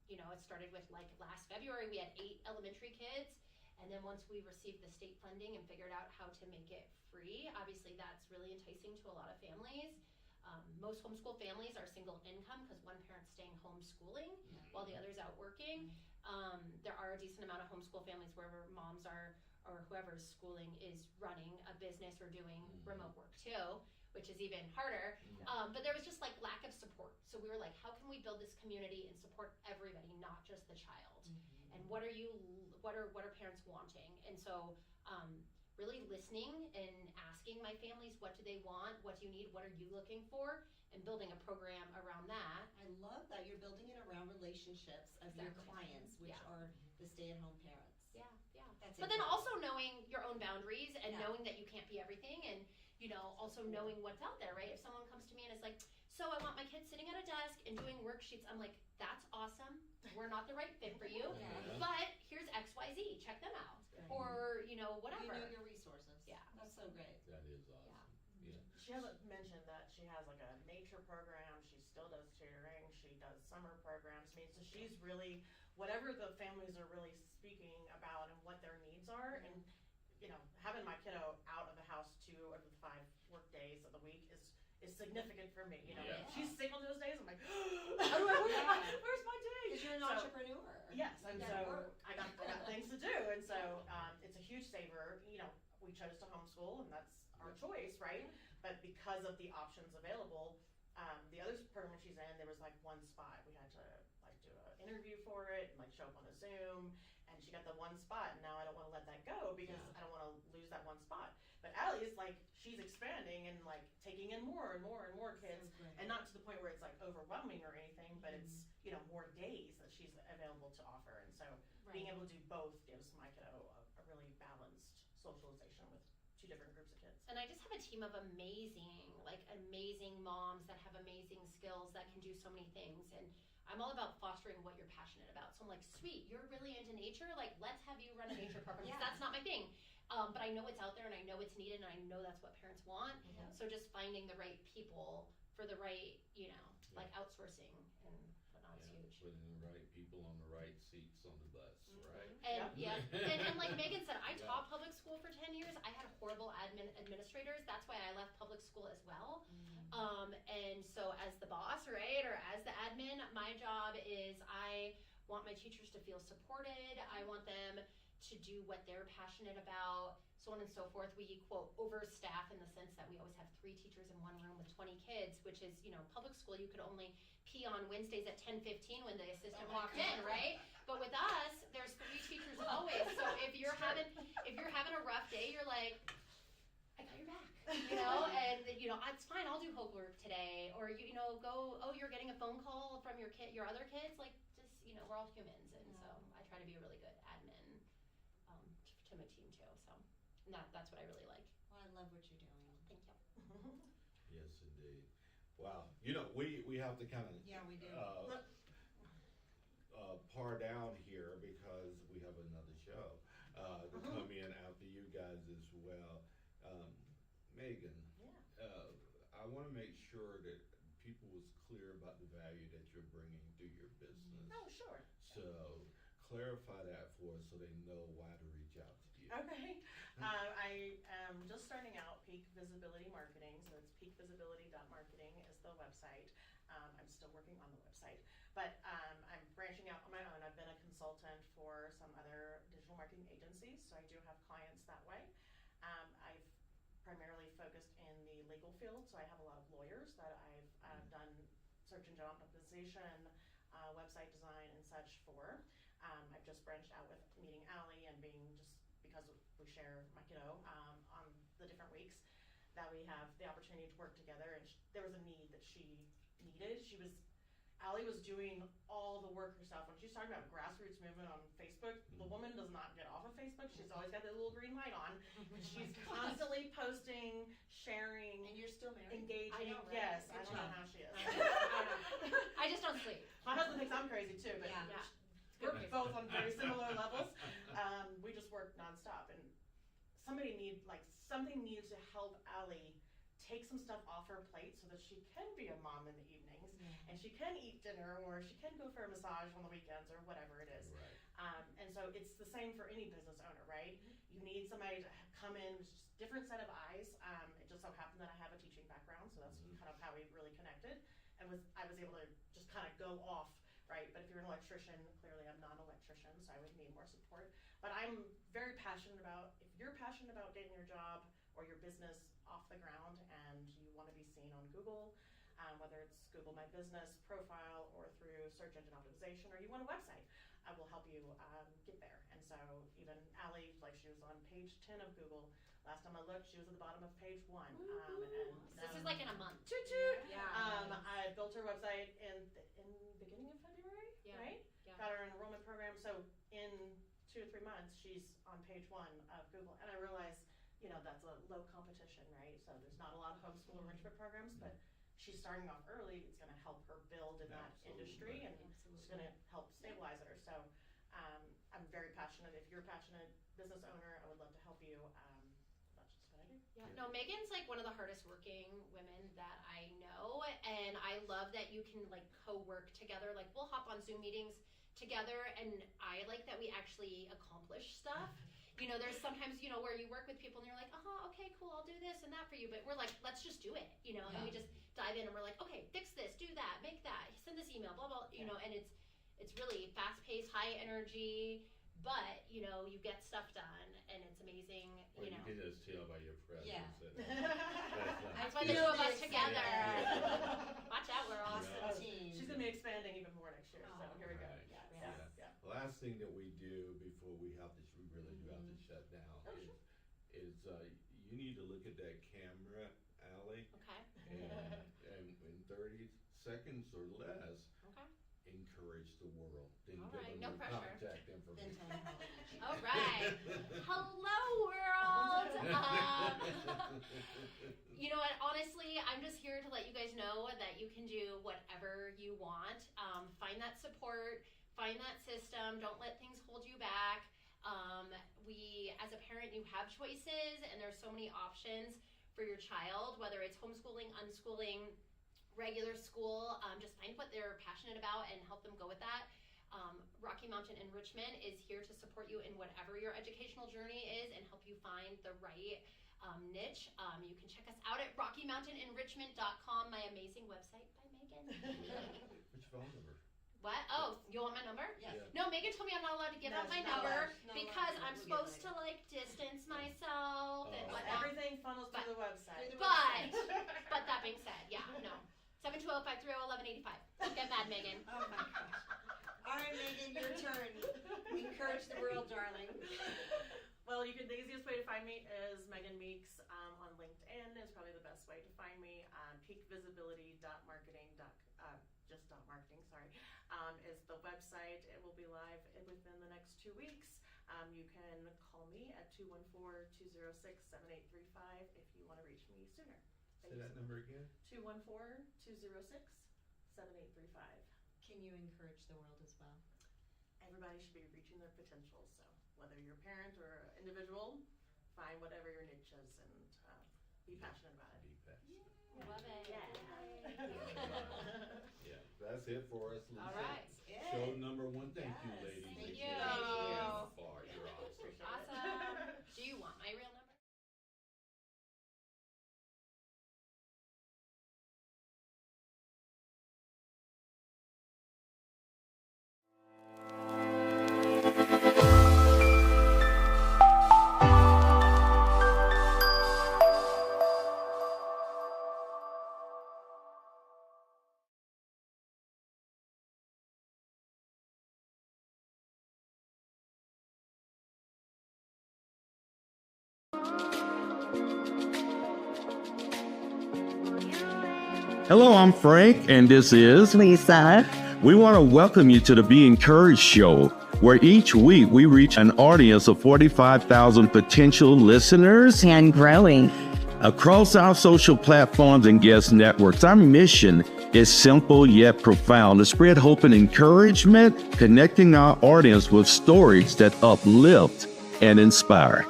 you know, it started with like last February, we had 8 elementary kids. And then once we received the state funding and figured out how to make it free, obviously that's really enticing to a lot of families. Most homeschool families are single income because one parent's staying homeschooling while the other's out working. There are a decent amount of homeschool families where moms are, or whoever's schooling is running a business or doing remote work too, which is even harder. But there was just like lack of support. So we were like, how can we build this community and support everybody, not just the child? And what are parents wanting? And so really listening and asking my families, what do they want? What do you need? What are you looking for? And building a program around that. I love that you're building it around relationships of your clients, which are the stay-at-home parents. Yeah. That's But then important. also knowing your own boundaries and knowing that you can't be everything, and, you know, also knowing what's out there, right? If someone comes to me and is like, so I want my kids sitting at a desk and doing worksheets, I'm like, that's awesome. We're not the right fit for you, but here's XYZ, check them out. Or, you know, whatever. You know your resources. Yeah. That's so great. That is awesome. Yeah. She hasn't mentioned that she has like a nature program. She still does tutoring. She does summer programs. I mean, so she's really, whatever the families are really speaking about and what their needs are. And, you know, having my kiddo out of the house 2 of the 5 work days of the week is significant for me. You know, if she's sick on those days, I'm like, how do where's my day? Because you're an entrepreneur. Yes, and so I got things to do, and so it's a huge saver. You know, we chose to homeschool, and that's our choice, right? But because of the options available, the other program she's in, there was like one spot. We had to like do an interview for it and like show up on a Zoom, and she got the one spot, and now I don't want to let that go because I don't want to lose that one spot. But Alli is like, she's expanding and like taking in more and more and more kids, and not to the point where it's like overwhelming or anything, but it's, you know, more days that she's available to offer. And so being able to do both gives my kiddo a really balanced socialization with 2 different groups of kids. And I just have a team of amazing moms that have amazing skills that can do so many things. And I'm all about fostering what you're passionate about. So I'm like, sweet, you're really into nature? Like, let's have you run a nature program. Because that's not my thing. But I know it's out there, and I know it's needed, and I know that's what parents want. So just finding the right people for the right, you know, like outsourcing and whatnot is huge. Putting the right people on the right seats on the bus, right? And and like Megan said, I taught public school for 10 years. I had horrible administrators. That's why I left public school as well. And so as the boss, right, or as the admin, my job is I want my teachers to feel supported. I want them to do what they're passionate about, so on and so forth. We, quote, overstaff in the sense that we always have 3 teachers in one room with 20 kids, which is, you know, public school, you could only pee on Wednesdays at 10:15 when the assistant walked in, right? But with us, there's 3 teachers always. So if you're having a rough day, you're like, I got your back, you know, and you know, it's fine, I'll do homework today. Or you know, go, oh, you're getting a phone call from your other kids, like, just, you know, we're all humans. And so I try to be a really good admin to my team too. So that's what I really like. Well, I love what you're doing. Thank you. Yes, indeed. Wow. You know, we have to kind of We do. par down here because we have another show to come in after you guys as well. Megan, I want to make sure that people was clear about the value that you're bringing to your business. Oh, sure. So clarify that for us so they know why to reach out to you. Okay. I am just starting out Peak Visibility Marketing, so it's peakvisibility.marketing is the website. I'm still working on the website, but I'm branching out on my own. I've been a consultant for some other digital marketing agencies, so I do have clients that way. I've primarily focused in the legal field, so I have a lot of lawyers that I've done search engine optimization, website design, and such for. I've just branched out with meeting Alli and being just because we share my kiddo on the different weeks. that we have the opportunity to work together, and there was a need that she needed. Alli was doing all the work herself. When she's talking about grassroots movement on Facebook, the woman does not get off of Facebook. She's always got that little green light on. She's constantly posting, sharing, And you're still married? engaging. I know, right? Yes, Good I don't know job. how she is. I just don't sleep. My husband thinks I'm crazy too, but Yeah. we're both on very similar levels. We just work nonstop, and something needs to help Alli take some stuff off her plate so that she can be a mom in the evenings, and she can eat dinner, or she can go for a massage on the weekends, or whatever it is. Right. And so it's the same for any business owner, right? You need somebody to come in with just a different set of eyes. It just so happened that I have a teaching background, so that's kind of how we really connected. And I was able to just kind of go off, right? But if you're an electrician, clearly I'm not an electrician, so I would need more support. But I'm very passionate about, if you're passionate about getting your job or your business off the ground and you want to be seen on Google, whether it's Google My Business profile or through search engine optimization, or you want a website, I will help you get there. And so even Alli, like, she was on page 10 of Google. Last time I looked, she was at the bottom of page 1. This is like in a month. Toot toot. Yeah. I built her website in beginning of February, Yeah. right? Yeah. Got her enrollment program. So in 2 to 3 months, she's on page 1 of Google. And I realized, that's a low competition, right? So there's not a lot of homeschool enrichment programs, but she's starting off early. It's going to help her build in that industry, and it's going to help stabilize her. So I'm very passionate. If you're a passionate business owner, I would love to help you. That's just what I do. Yeah. No, Megan's like one of the hardest working women that I know, and I love that you can like co-work together. Like, we'll hop on Zoom meetings together, and I like that we actually accomplish stuff. There's sometimes, where you work with people and you're like, okay, cool, I'll do this and that for you. But we're like, let's just do it, and we just dive in and we're like, okay, fix this, do that, make that, send this email, blah, blah, and it's really fast paced, high energy, but, you get stuff done, and it's amazing, Well, you can just tell by your presence. Yeah. That's why the two of us together. Yeah. Watch out, we're Awesome awesome. team. She's going to be expanding even more next year. So here we go. Right. Yeah. Yeah. The last thing that we do before we have to, shut down is you need to look at that camera, Alli, Okay. and in 30 seconds or less, Okay. encourage the world. Then All give right, them no your pressure. contact Then information. tell them how they reach you. All right. Hello, world. You know what? Honestly, I'm just here to let you guys know that you can do whatever you want. Find that support. Find that system. Don't let things hold you back. As a parent, you have choices, and there's so many options for your child, whether it's homeschooling, unschooling, regular school. Just find what they're passionate about and help them go with that. Rocky Mountain Enrichment is here to support you in whatever your educational journey is and help you find the right niche. You can check us out at RockyMountainEnrichment.com, my amazing website by Megan. Which phone number? What? Oh, you want my number? Yes. Yeah. No, Megan told me I'm not allowed to give No, out my she's not number allowed. She's not because allowed. I'm We'll supposed give to like distance myself and Oh. whatnot. Everything funnels through the website. Through the But that being said, yeah, no. 720-530-1185. Don't get mad, Megan. Oh my gosh. All right, Megan, your turn. Encourage the world, darling. Well, the easiest way to find me is Megan Meeks on LinkedIn is probably the best way to find me. Peakvisibility.marketing, marketing, is the website. It will be live within the next 2 weeks. You can call me at 214-206-7835 if you want to reach me sooner. Say that number again. 214-206-7835. Can you encourage the world as well? Everybody should be reaching their potential. So whether you're a parent or individual, find whatever your niche is and be passionate about it. Be passionate. Love it. Yeah, that's it for us, Lisa. All right. Show number 1. Thank you, Yes. ladies. Thank Lisa, you. you're far. You're awesome. Appreciate it. Awesome. Do you want my real number? Hello, I'm Frank, and this is Lisa. We want to welcome you to the Be Encouraged Show, where each week we reach an audience of 45,000 potential listeners And growing. across our social platforms and guest networks. Our mission is simple yet profound: to spread hope and encouragement, connecting our audience with stories that uplift and inspire.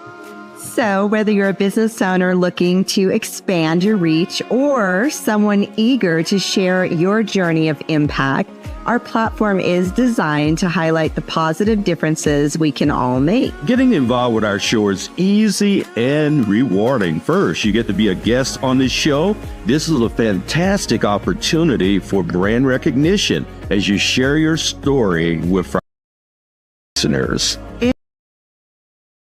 So, whether you're a business owner looking to expand your reach or someone eager to share your journey of impact, our platform is designed to highlight the positive differences we can all make. Getting involved with our show is easy and rewarding. First, you get to be a guest on the show. This is a fantastic opportunity for brand recognition as you share your story with our listeners.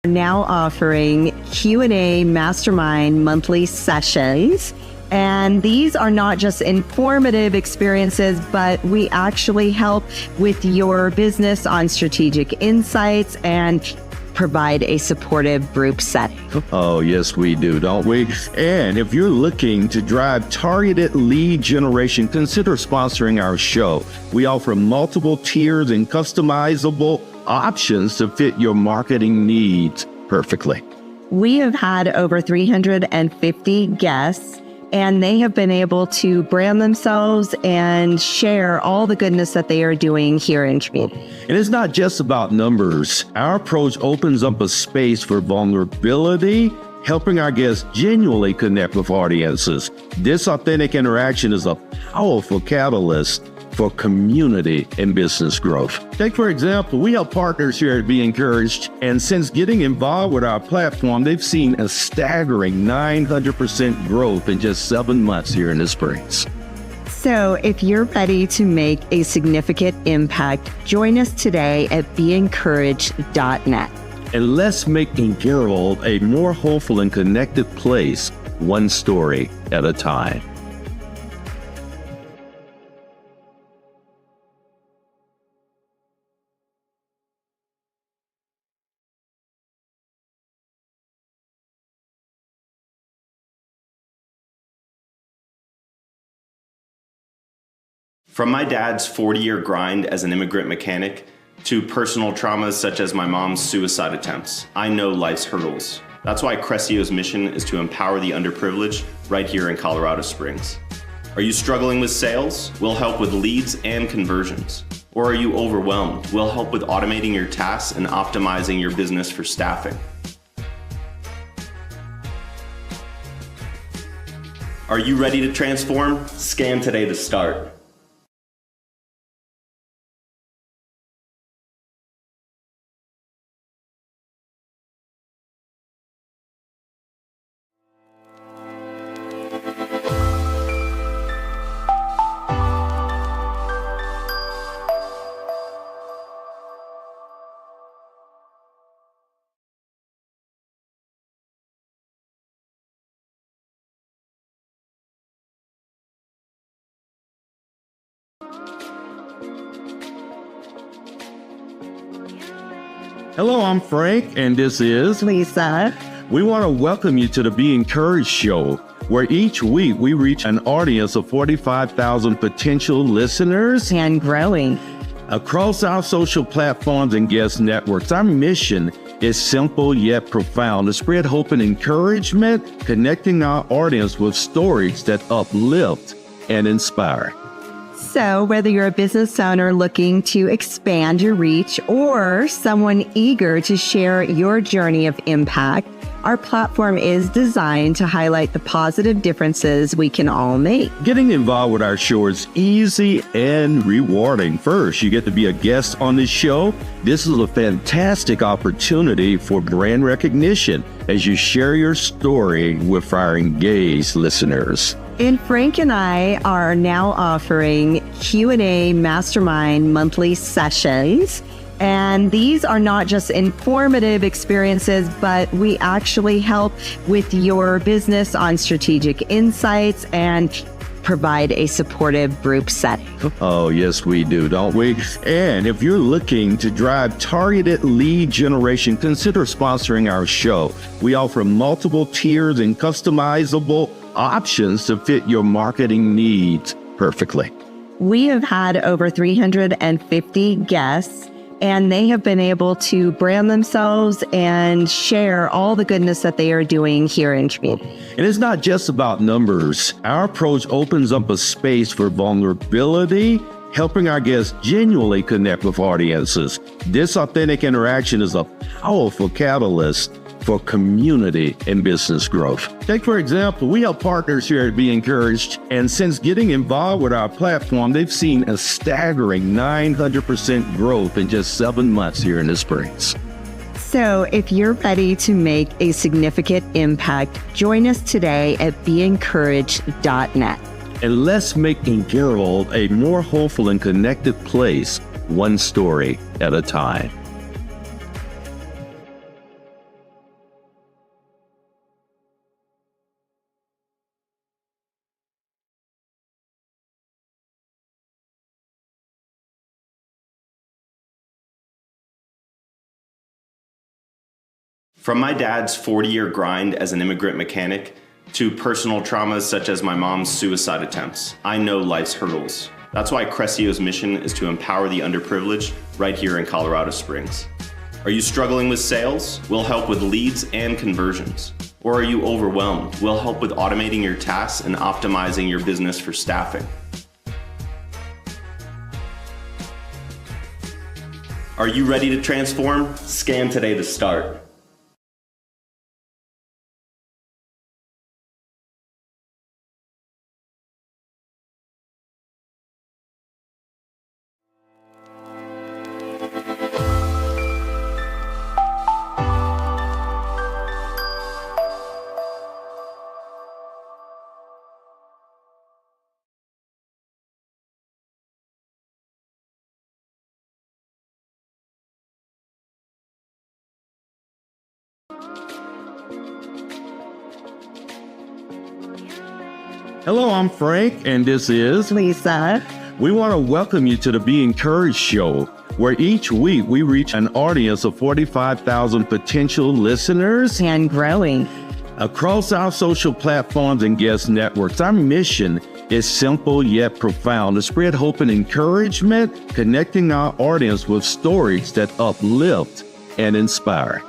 We're now offering Q&A mastermind monthly sessions. And these are not just informative experiences, but we actually help with your business on strategic insights and provide a supportive group setting. Oh, yes, we do, don't we? And if you're looking to drive targeted lead generation, consider sponsoring our show. We offer multiple tiers and customizable options to fit your marketing needs perfectly. We have had over 350 guests, and they have been able to brand themselves and share all the goodness that they are doing here in community. And it's not just about numbers. Our approach opens up a space for vulnerability, helping our guests genuinely connect with audiences. This authentic interaction is a powerful catalyst for community and business growth. Take, for example, we have partners here at Be Encouraged, and since getting involved with our platform, they've seen a staggering 900% growth in just 7 months here in the Springs. So if you're ready to make a significant impact, join us today at beencouraged.net. And let's make the world a more hopeful and connected place, one story at a time. From my dad's 40-year grind as an immigrant mechanic to personal traumas such as my mom's suicide attempts, I know life's hurdles. That's why Crescio's mission is to empower the underprivileged right here in Colorado Springs. Are you struggling with sales? We'll help with leads and conversions. Or are you overwhelmed? We'll help with automating your tasks and optimizing your business for staffing. Are you ready to transform? Scan today to start. Hello, I'm Frank, and this is Lisa. We want to welcome you to the Be Encouraged Show, where each week we reach an audience of 45,000 potential listeners And growing. across our social platforms and guest networks. Our mission is simple yet profound: to spread hope and encouragement, connecting our audience with stories that uplift and inspire. So, whether you're a business owner looking to expand your reach or someone eager to share your journey of impact, our platform is designed to highlight the positive differences we can all make. Getting involved with our show is easy and rewarding. First, you get to be a guest on the show. This is a fantastic opportunity for brand recognition as you share your story with our engaged listeners. And Frank and I are now offering Q&A mastermind monthly sessions. And these are not just informative experiences, but we actually help with your business on strategic insights and provide a supportive group setting. Oh, yes, we do, don't we? And if you're looking to drive targeted lead generation, consider sponsoring our show. We offer multiple tiers and customizable options to fit your marketing needs perfectly. We have had over 350 guests, and they have been able to brand themselves and share all the goodness that they are doing here in community. And it's not just about numbers. Our approach opens up a space for vulnerability, helping our guests genuinely connect with audiences. This authentic interaction is a powerful catalyst for community and business growth. Take, for example, we have partners here at Be Encouraged, and since getting involved with our platform, they've seen a staggering 900% growth in just 7 months here in the Springs. So if you're ready to make a significant impact, join us today at beencouraged.net. And let's make the world a more hopeful and connected place, one story at a time. From my dad's 40-year grind as an immigrant mechanic to personal traumas such as my mom's suicide attempts, I know life's hurdles. That's why Crescio's mission is to empower the underprivileged right here in Colorado Springs. Are you struggling with sales? We'll help with leads and conversions. Or are you overwhelmed? We'll help with automating your tasks and optimizing your business for staffing. Are you ready to transform? Scan today to start. Hello, I'm Frank, and this is Lisa. We want to welcome you to the Be Encouraged show, where each week we reach an audience of 45,000 potential listeners And growing. across our social platforms and guest networks. Our mission is simple yet profound: to spread hope and encouragement, connecting our audience with stories that uplift and inspire.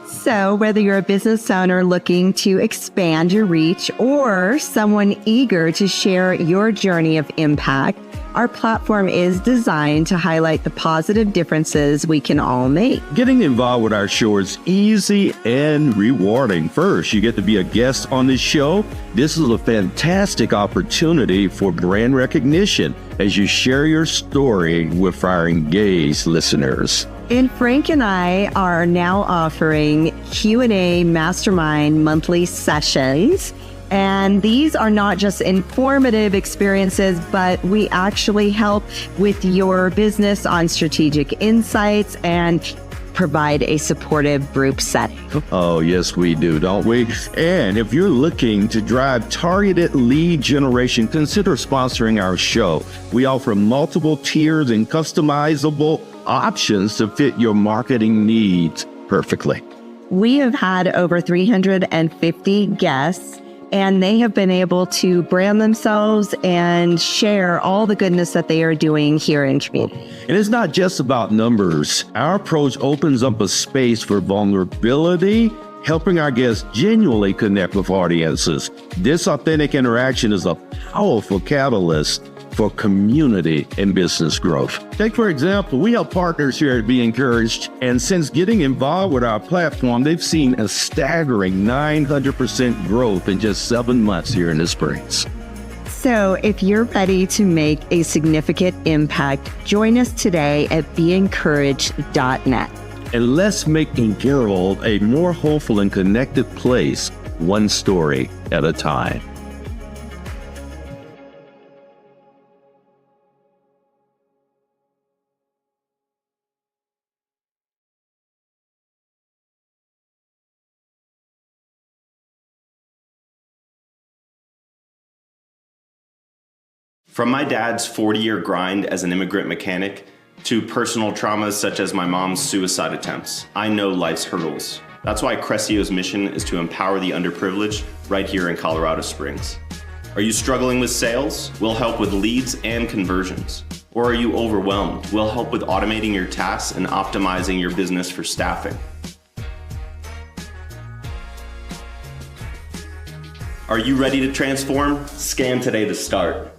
So whether you're a business owner looking to expand your reach or someone eager to share your journey of impact, our platform is designed to highlight the positive differences we can all make. Getting involved with our show is easy and rewarding. First, you get to be a guest on this show. This is a fantastic opportunity for brand recognition as you share your story with our engaged listeners. And Frank and I are now offering Q&A mastermind monthly sessions. And these are not just informative experiences, but we actually help with your business on strategic insights and provide a supportive group setting. Oh, yes, we do, don't we? And if you're looking to drive targeted lead generation, consider sponsoring our show. We offer multiple tiers and customizable options to fit your marketing needs perfectly. We have had over 350 guests, and they have been able to brand themselves and share all the goodness that they are doing here in community. And it's not just about numbers. Our approach opens up a space for vulnerability, helping our guests genuinely connect with audiences. This authentic interaction is a powerful catalyst for community and business growth. Take, for example, we have partners here at Be Encouraged, and since getting involved with our platform, they've seen a staggering 900% growth in just 7 months here in the Springs. So if you're ready to make a significant impact, join us today at beencouraged.net. And let's make the world a more hopeful and connected place, one story at a time. From my dad's 40-year grind as an immigrant mechanic to personal traumas such as my mom's suicide attempts, I know life's hurdles. That's why Crescio's mission is to empower the underprivileged right here in Colorado Springs. Are you struggling with sales? We'll help with leads and conversions. Or are you overwhelmed? We'll help with automating your tasks and optimizing your business for staffing. Are you ready to transform? Scan today to start.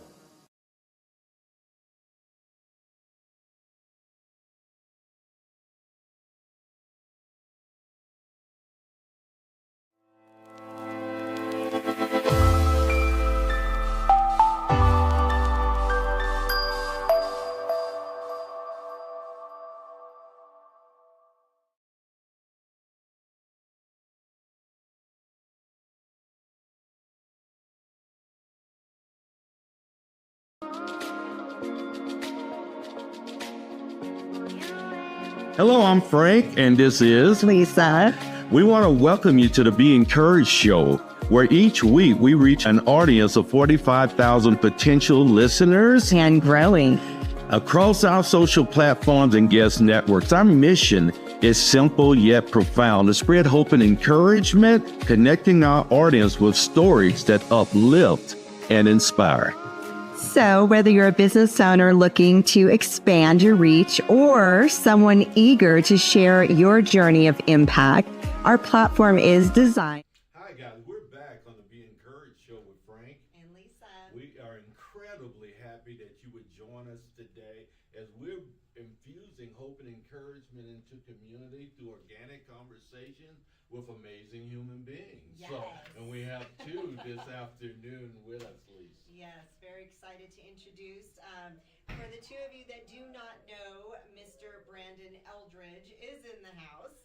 Hello, I'm Frank, and this is Lisa. We want to welcome you to the Be Encouraged Show, where each week we reach an audience of 45,000 potential listeners And growing. across our social platforms and guest networks. Our mission is simple yet profound: to spread hope and encouragement, connecting our audience with stories that uplift and inspire. So, whether you're a business owner looking to expand your reach or someone eager to share your journey of impact, our platform is designed. Hi guys, we're back on the Be Encouraged Show with Frank. And Lisa. We are incredibly happy that you would join us today as we're infusing hope and encouragement into community through organic conversation with amazing human beings. Yes. And we have two this afternoon with us, Lisa. Yes, very excited to introduce. For the two of you that do not know, Mr. Brandon Eldridge is in the house.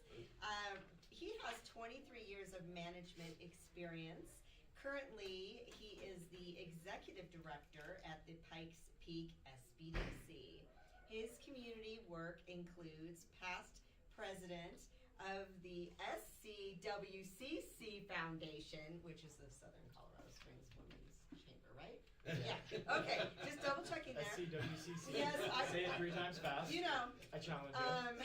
He has 23 years of management experience. Currently, he is the executive director at the Pikes Peak SBDC. His community work includes past president of the SCWCC Foundation, which is the Southern Colorado Springs Women's Chamber, right? Yeah, okay, just double checking there. SCWCC. Yes, Say it 3 times fast. You know. I challenge you.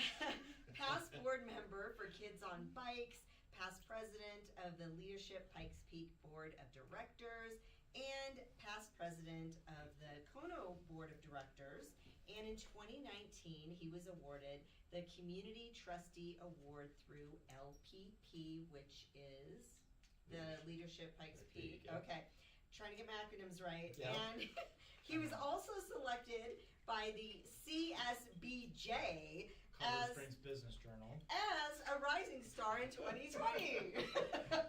Past board member for Kids on Bikes, past president of the Leadership Pikes Peak Board of Directors, and past president of the Kono Board of Directors. And in 2019, he was awarded the Community Trustee Award through LPP, which is the Leadership Pikes Peak. Yeah. Okay, trying to get my acronyms right. Yeah. And he was also selected by the CSBJ Colorado as Springs Business Journal. as a rising star in 2020.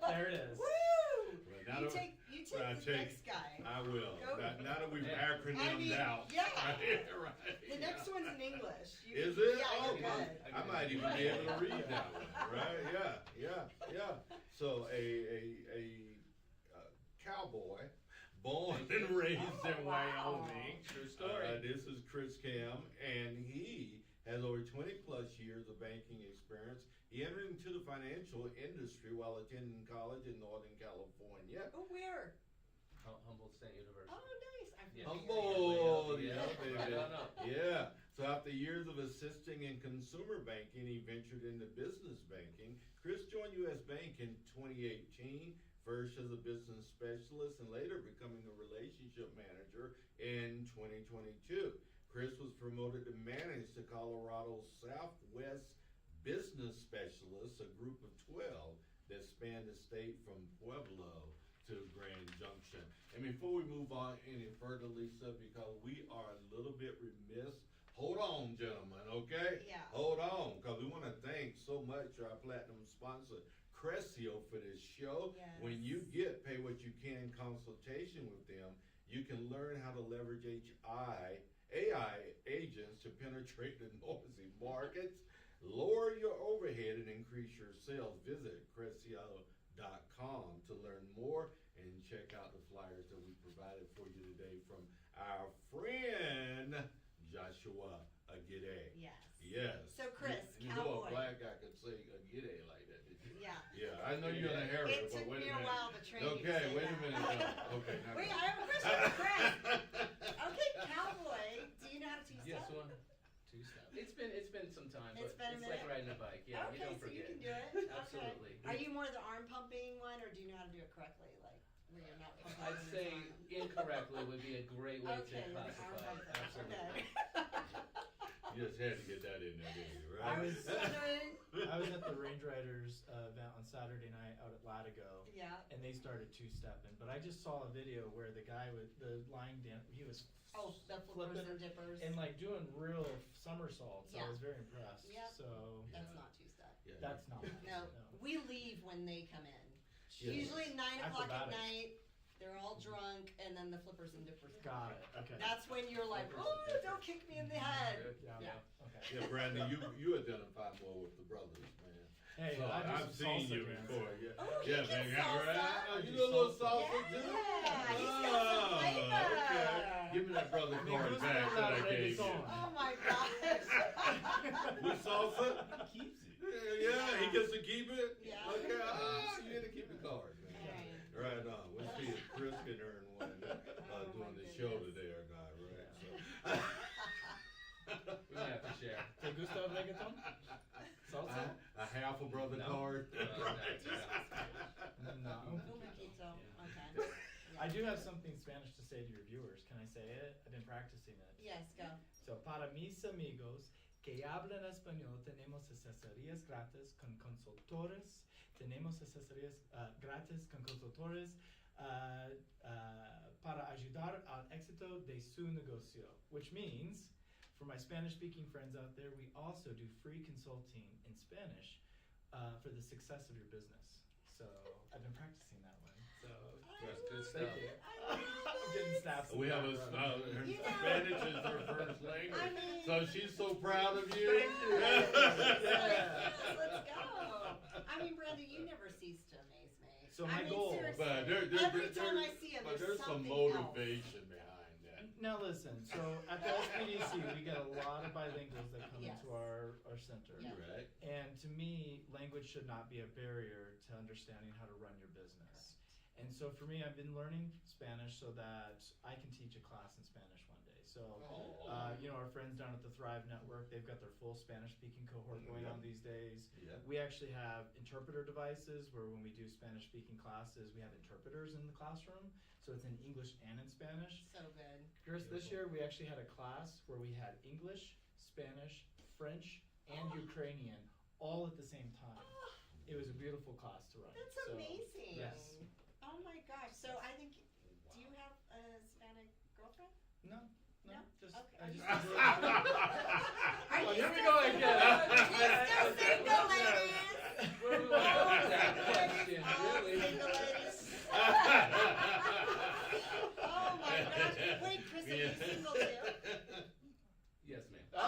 There it is. Woo! Well, now You that- take I'll the take- next guy. I will. Go. Now that we've Yeah. acronymed out. Yeah. Right. The next one's in English. Is it? Yeah, Oh, you're well, good. I might even be able to read that one, right? Yeah. So a cowboy, born and raised in Wow. Wyoming. True story. This is Chris Cam, and he has over 20 plus years of banking experience. He entered into the financial industry while attending college in Northern California. Oh, where? Humboldt State University. Oh, nice. I Yeah. Humboldt, Yeah. yeah, baby. I don't know. Yeah. So after years of assisting in consumer banking, he ventured into business banking. Chris joined U.S. Bank in 2018, first as a business specialist and later becoming a relationship manager in 2022. Chris was promoted to manage the Colorado Southwest Business Specialists, a group of 12 that spanned the state from Pueblo to Grand Junction. And before we move on any further, Lisa, because we are a little bit remiss, hold on, gentlemen, okay? Yeah. Hold on, because we want to thank so much our platinum sponsor, Crescio, for this show. Yes. When you get Pay What You Can consultation with them, you can learn how to leverage AI agents to penetrate the noisy markets, lower your overhead, and increase your sales. Visit Crescio.com to learn more and check out the flyers that we provided for you today from our friend Joshua Agide. Yes. Yes. So, Chris, you know a cowboy. black guy could say Agide like that, did you? Yeah. Yeah, I know you're in a hurry, It but took wait me a a minute. while to train you to Okay, say wait a that. minute. No. Okay, now Wait, go. I have a question for Chris. Okay, cowboy. Do you know how to two-step? Yes, one. 2 step. It's been some time, It's but been a it's like minute. riding a bike. Yeah, Okay, you don't so you forget. can do it. Okay. Absolutely. I'd say incorrectly would be a great way Okay, to classify it. Absolutely. You just had to get that in there, didn't you, I right? was wondering. I was at the Range Riders event on Saturday night out at Latigo, Yeah. and they started two-stepping. But I just saw a video where the guy with the line dance, he was Oh, the flippers flipping and dippers. and like doing real somersaults. Yeah. I was very impressed. Yep. So That's Yeah. not two-step. Yeah. that's not No, we leave when they come in. Yeah. Usually 9 o'clock at Acrobatics. night. They're all drunk, and then the flippers and dippers come. got it. Okay. That's when you're like, oh, don't kick me in the head. yeah. Yeah. Okay. Yeah, Brandon, you identify more with the brothers, man. Hey, So I do I've some seen salsa you dance. before. Yeah, Oh, he yeah, can man. salsa. Right? Oh, I you do do a little salsa. salsa too? Yeah, he's got some flavor. Okay. Give me that brother Me card gusta back la that I gave you. reggaeton. Oh my gosh. With salsa? He keeps it. Yeah, he gets to keep it? Yeah. Okay, oh, you get to keep the card, man. Right. Right on. We'll see if Chris can earn one Oh, doing my the show goodness. today or not, right? We might have to share. ¿Te gusta el reggaeton? Salsa? A half a brother No. card? No. No. Un poquito. Okay. I do have something Spanish to say to your viewers. Can I say it? I've been practicing it. Yes, go. So, para mis amigos que hablan español, tenemos asesorías gratis con consultores. Tenemos asesorías gratis con consultores para ayudar al éxito de su negocio. Which means, for my Spanish-speaking friends out there, we also do free consulting in Spanish for the success of your business. So, I've been practicing that one. So, That's good thank stuff. you. I'm getting snaps. We have a, her You know- Spanish is her first language. I mean- So she's so proud of you. Thank you. Yes, Yeah. let's go. I mean, Brandon, you never cease to amaze me. So my I mean, goal- seriously, But every time I see him, but there's there's some something else. motivation behind that. Now listen, so at the SPDC we get a lot of bilinguals that come Yes. into our center. Yeah. Right? And to me, language should not be a barrier to understanding how to run your business. And so for me, I've been learning Spanish so that I can teach a class in Spanish one day. So, our friends down at the Thrive Network, they've got their full Spanish-speaking cohort going on these days. Yeah. We actually have interpreter devices where when we do Spanish-speaking classes, we have interpreters in the classroom. So it's in English and in Spanish. So good. Chris, this year we actually had a class where we had English, Spanish, French, and Ukrainian all at the same time. It was a beautiful class to run. That's So, amazing. Yes. Oh my gosh. So I think, do you have a Hispanic girlfriend? No, No? just Okay. I just Are enjoy you here we still go single? again. You still single, ladies? Where do we want to go with that Single question, ladies, all really? single ladies. Oh my gosh. Wait, Chris, are you single too? Yes, ma'am. Oh,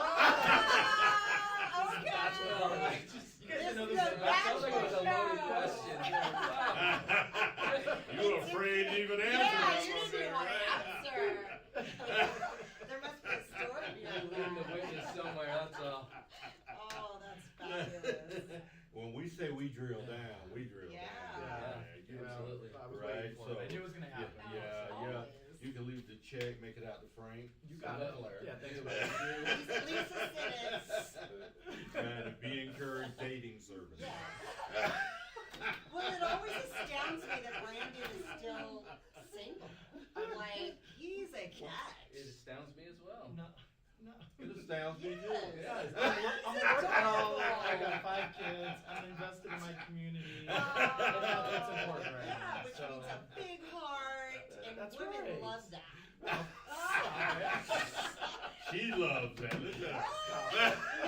okay. Well, I just, You guys didn't know This this is is a that sounds like it was a bachelor loaded show. question. Wow. You were afraid to even answer Yeah, that you one didn't there, even want to right? answer. There must be a story You're behind leading the that. witness somewhere, that's all. Oh, that's fabulous. When we say we drill down, we drill Yeah. down. Yeah, You know, Absolutely. I was Right, waiting for it. I so- knew it was gonna happen. Yeah, yeah. Always. You can leave the check, make it out to Frank. You got it. Claire. Yeah, thanks, Anyway, Lisa Simmons. And a be encouraged dating service. Yeah. Well, it always astounds me that Brandon is still single. I'm like, he's a catch. It astounds me as well. No, no. It astounds me too. Yes, Yes. I'm working all. I got 5 kids. I'm invested in my community. And that's important right Yeah, now. which So, means a big heart, and That's women right. love that. She loves that. Listen. No, I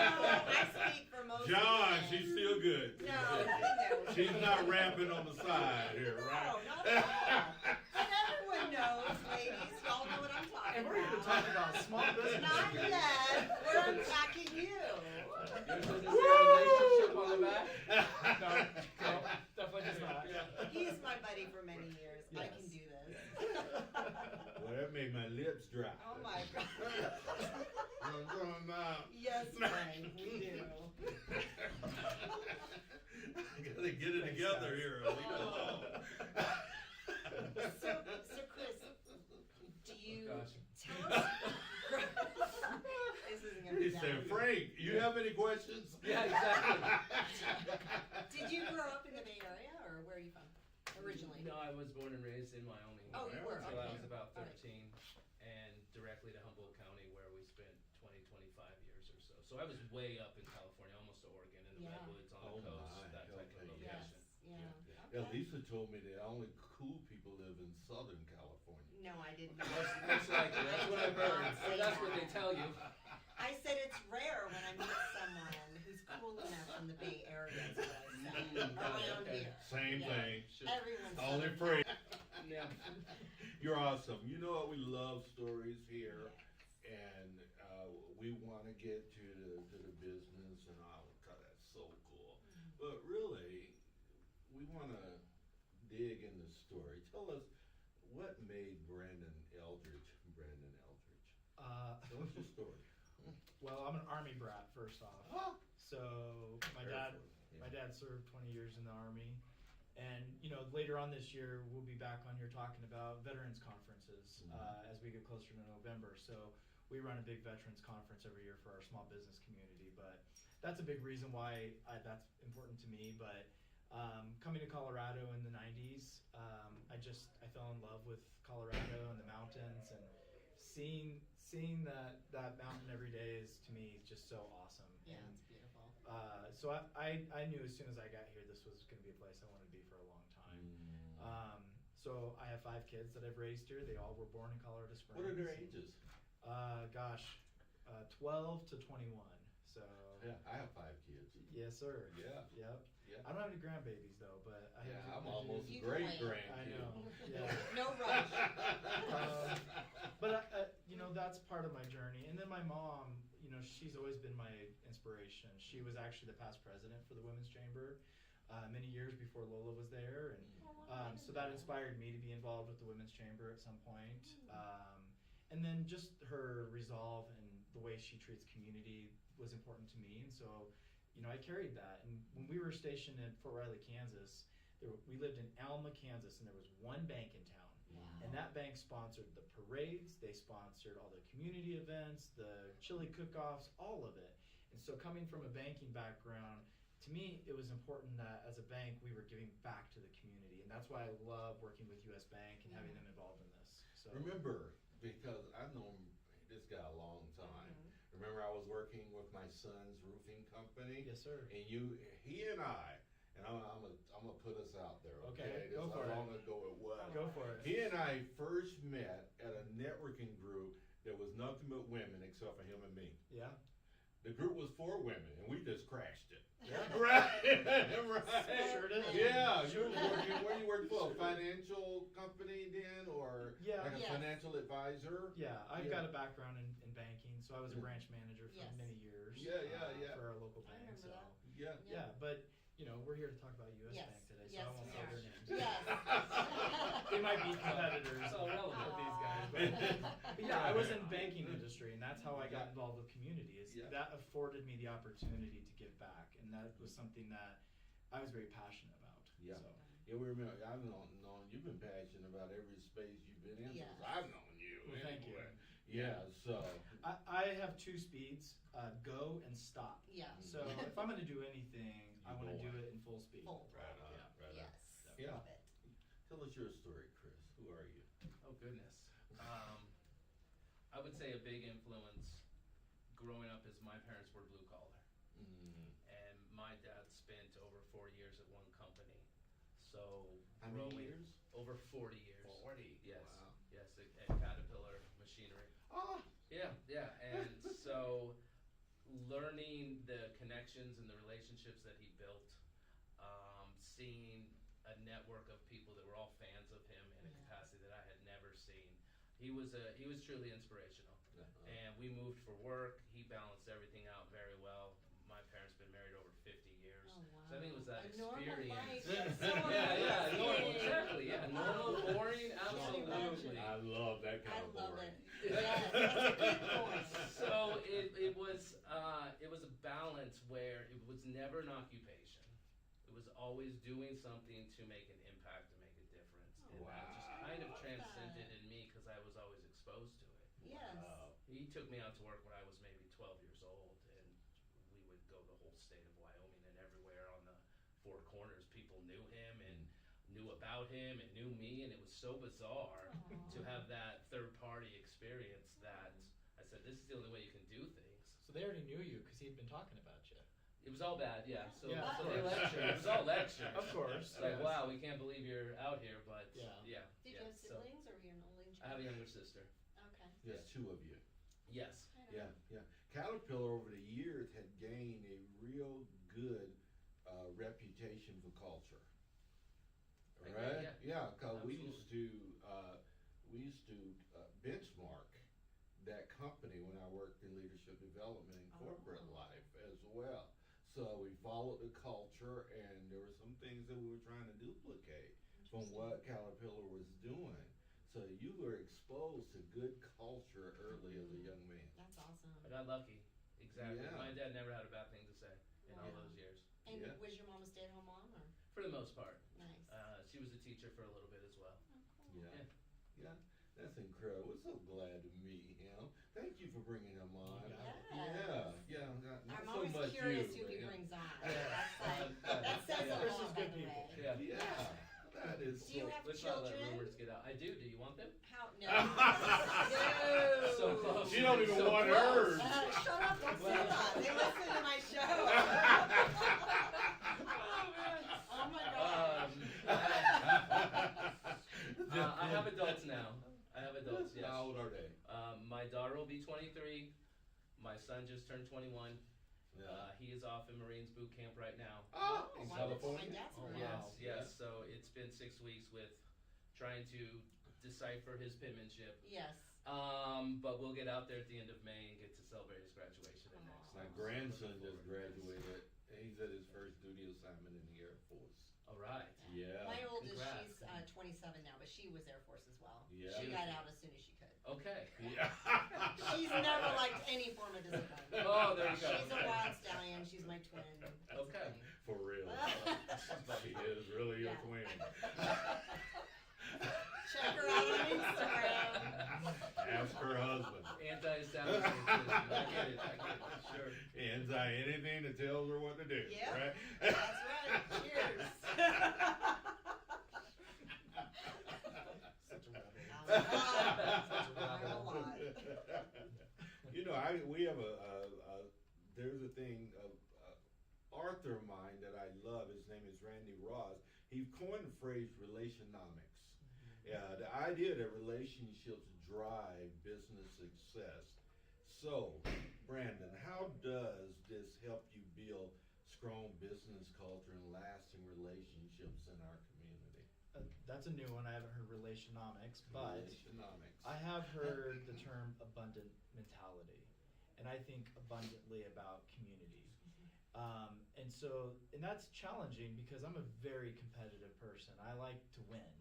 speak for most John, women. she's still good. No, no. She's not rapping on the side here, No, right? not at all. And everyone knows, ladies, y'all know what I'm talking and we're here to about. talk about small business. Not yet. We're unpacking you. Yours doesn't say relationship on the back? No, definitely does not. He's my buddy for many years. I can Yes. do this. Well, that made my lips dry. Oh my God. I'm talking about. Yes, Frank, we do. I gotta get it together here. Leave it alone. So Chris, do you Gosh. tell us? This isn't gonna He be said, bad. Frank, you have any questions? Yeah, exactly. Did you grow up in the Bay Area, or where are you from originally? No, I was born and raised in Wyoming. Oh, you were, Until I okay. was about All right. 13, and directly to Humboldt County, where we spent 20, 25 years or so. So I was way up in California, almost to Oregon, in the Yeah. redwoods on Oh the coast, my, that type okay, of Yes, location. yeah. Yeah, Okay. Lisa told me that only cool people live in Southern California. No, I did not. Most likely, that's what I've heard, or that's what they tell you. I said it's rare when I meet someone who's cool enough from the Bay Area, is what I said. Around Okay. here. Same Yeah. thing. Everyone's Only Southern free. Yeah. You're awesome. You know what? We love stories here, Yes. and we want to get to the business and all. God, that's so cool. But really, we want to dig in the story. Tell us what made Brandon Eldridge. Tell us your story. Well, I'm an Army brat, first off. So my dad served 20 years in the Army. And, later on this year, we'll be back on here talking about veterans conferences as we get closer to November. So we run a big veterans conference every year for our small business community. But that's a big reason why that's important to me. But coming to Colorado in the 90s, I fell in love with Colorado and the mountains, and seeing that mountain every day is, to me, just so awesome. Yeah, And, it's beautiful. so I knew as soon as I got here this was going to be a place I wanted to be for a long time. So I have 5 kids that I've raised here. They all were born in Colorado Springs. What are their ages? 12 to 21. So Yeah, I have 5 kids. yes, sir. Yeah. Yep. Yeah. I don't have any grandbabies though, but I have. Yeah, I'm I do- almost You great can wait. grandkid. I know. Yeah. No rush. But that's part of my journey. And then my mom, she's always been my inspiration. She was actually the past president for the Women's Chamber many years before Lola was there, and so that inspired me to be involved with the Women's Chamber at some point. And then just her resolve and the way she treats community was important to me, and so I carried that. And when we were stationed in Fort Riley, Kansas, we lived in Alma, Kansas, and there was one bank in town. And that bank sponsored the parades, they sponsored all the community events, the chili cook-offs, all of it. And so coming from a banking background, to me, it was important that as a bank, we were giving back to the community. And that's why I love working with US Bank and having them involved in this. So Remember, because I've known this guy a long time. Remember, I was working with my son's roofing company. yes, sir. And he and I, and I'm gonna put us out there. Okay, This go is for how it. long ago it was. Go for it. He and I first met at a networking group that was nothing but women except for him and me. Yeah. The group was 4 women, and we just crashed it. Yeah. Right. Right. Sure did. Yeah. Where you work for? A financial company then, or Yeah. like a Yes. financial advisor? Yeah, I've Yeah. got a background in banking, so I was a branch manager for Yes. many years. Yeah, yeah. For our local I bank. remember So that. Yeah. yeah, but we're here to talk about US Yes. Bank today, so Yes, I won't we say are. their names. Yes. They might be competitors It's all relevant. of these guys, but yeah, I was in banking industry, and that's how I got involved with community. Yeah. That afforded me the opportunity to give back, and that was something that I was very passionate about. Yeah. So. Yeah, we remember. I've known you've been passionate about every space you've been in Yes. since I've known you. Well, thank you. anyway. Yeah. So. I have 2 speeds: go and stop. Yeah. So if I'm going to do anything, I You want to go do on. it in full speed. Full Right on. Yeah. Right on. Yes. Yeah. Love it. Tell us your story, Chris. Who are you? Oh goodness. I would say a big influence growing up is my parents were blue collar, and my dad spent over 40 years at one company. So How many growing years? over 40 years. 40. Yes. Wow. Yes, at Caterpillar Machinery. Oh. Yeah, and so learning the connections and the relationships that he built, seeing a network of people that were all fans of him in a capacity that I had never seen. He was truly inspirational. And we moved for work. He balanced everything out very well. My parents been married over 50 years. Oh, wow. So I think it was that A normal experience. life. That's so Yeah, normal, amazing. exactly. Yeah, normal, boring, absolutely. I love that kind I of love boring. it. Yes, that's a good point. So it was a balance where it was never an occupation. It was always doing something to make an impact, to make a difference. And that just kind of Wow. transcended in me because I was always exposed to it. Yes. He took me out to work when I was maybe 12 years old, and we would go the whole state of Wyoming and everywhere on the 4 corners. People knew him and knew about him and knew me, and it was so bizarre to have that third-party experience that I said, this is the only way you can do things. So they already knew you because he'd been talking about you. It was all bad, yeah. So, Yeah, so of they course. lectured. It was all lectures. Of course. It's like, yes. wow, we can't believe you're out here, but Yeah. yeah. Did you yeah. have So, siblings, or were you an only child? I have a younger sister. Okay. There's two of you. Yes. Yeah, yeah. Caterpillar over the years had gained a real good reputation for culture. Okay, Right? Yeah, because we Absolutely. used to benchmark that company when I worked in leadership development and corporate life as well. So we followed the culture, and there were some things that we were trying to duplicate from what Caterpillar was doing. So you were exposed to good culture early as a young man. That's awesome. I got lucky. Exactly. Yeah. My dad never had a bad thing to say in all Wow. those years, And Yeah. was your mom a stay-at-home mom, or? for the most part. Nice. She was a teacher for a little bit as well. Yeah. Yeah. Yeah. That's incredible. We're so glad to meet him. Thank you for bringing him on. Yes. Yeah. Not I'm so always much curious you, who he but- brings on. Yeah. That's like, that says Yeah. a Versus lot, by good the people. way. Yeah. Yeah. That is Do you so. have Let's not let children? rumors get out. I do. Do you want them? How? No. No. So close. She don't even So want close. hers. Shut up, don't say that. They listen to my show. Oh my God. I have adults now. I have adults, yes. How old are they? My daughter will be 23. My son just turned 21. He is off in Marines boot camp right now. Oh, in wow, that's California. my dad's Oh, friend. wow. Yes. So it's been 6 weeks with trying to decipher his penmanship. Yes. But we'll get out there at the end of May and get to celebrate his graduation in next. My grandson just graduated. He's at his first duty assignment in the Air Force. All right. Yeah. My oldest, Congrats. she's 27 now, but she was Air Force as well. Yeah. She got out as soon as she could. Okay. Yeah. She's never liked any form of discipline. Oh, there you go. She's a wild stallion. She's my twin. That's Okay. the thing. For real. She is really your Yeah. twin. Check her out on Instagram. Ask her husband. Anti-establishment. I get it. Sure. Anti anything that tells her what to do. Yeah. Right? That's right. Cheers. Such a rebel. I'm a lot. You know, we have there's a thing, author of mine that I love. His name is Randy Ross. He coined the phrase relationomics. Yeah, the idea that relationships drive business success. So, Brandon, how does this help you build strong business culture and lasting relationships in our community? That's a new one. I haven't heard relationomics, but Relationomics. I have heard the term abundant mentality, and I think abundantly about community. And that's challenging because I'm a very competitive person. I like to win.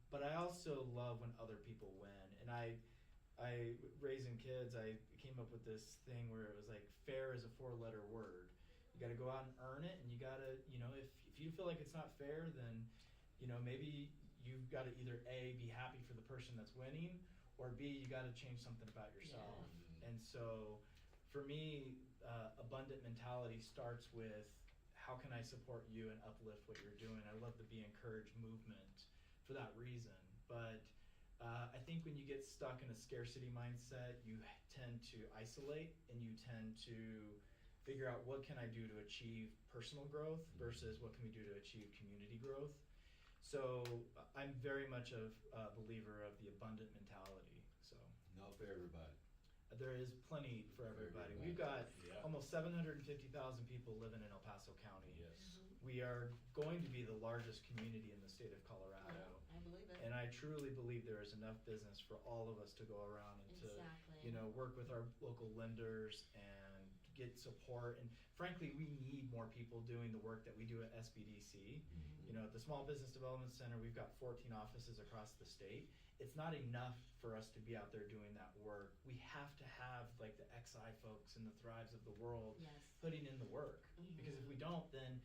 But I also love when other people win. And I raising kids, I came up with this thing where it was like fair is a 4-letter word. You got to go out and earn it, and you got to, if you feel like it's not fair, then, maybe you've got to either A, be happy for the person that's winning, or B, you got to change something about yourself. And so for me, abundant mentality starts with how can I support you and uplift what you're doing. I love the Be Encouraged movement for that reason. But I think when you get stuck in a scarcity mindset, you tend to isolate and you tend to figure out what can I do to achieve personal growth versus what can we do to achieve community growth. So I'm very much a believer of the abundant mentality. So Not for everybody. there is plenty for everybody. We've got almost 750,000 people living in El Paso County. Yes. We are going to be the largest community in the state of Colorado. I believe it. And I truly believe there is enough business for all of us to go around and Exactly. to, work with our local lenders and get support. And frankly, we need more people doing the work that we do at SBDC. At the Small Business Development Center, we've got 14 offices across the state. It's not enough for us to be out there doing that work. We have to have like the XI folks and the Thrives of the world Yes. putting in the work. Because if we don't, then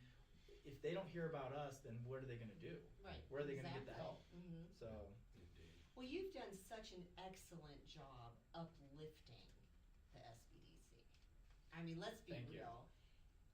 if they don't hear about us, then what are they going to do? Right. Where are they going to get the help? Mm-hmm. So Well, you've done such an excellent job uplifting the SBDC. I mean, let's be Thank you. real.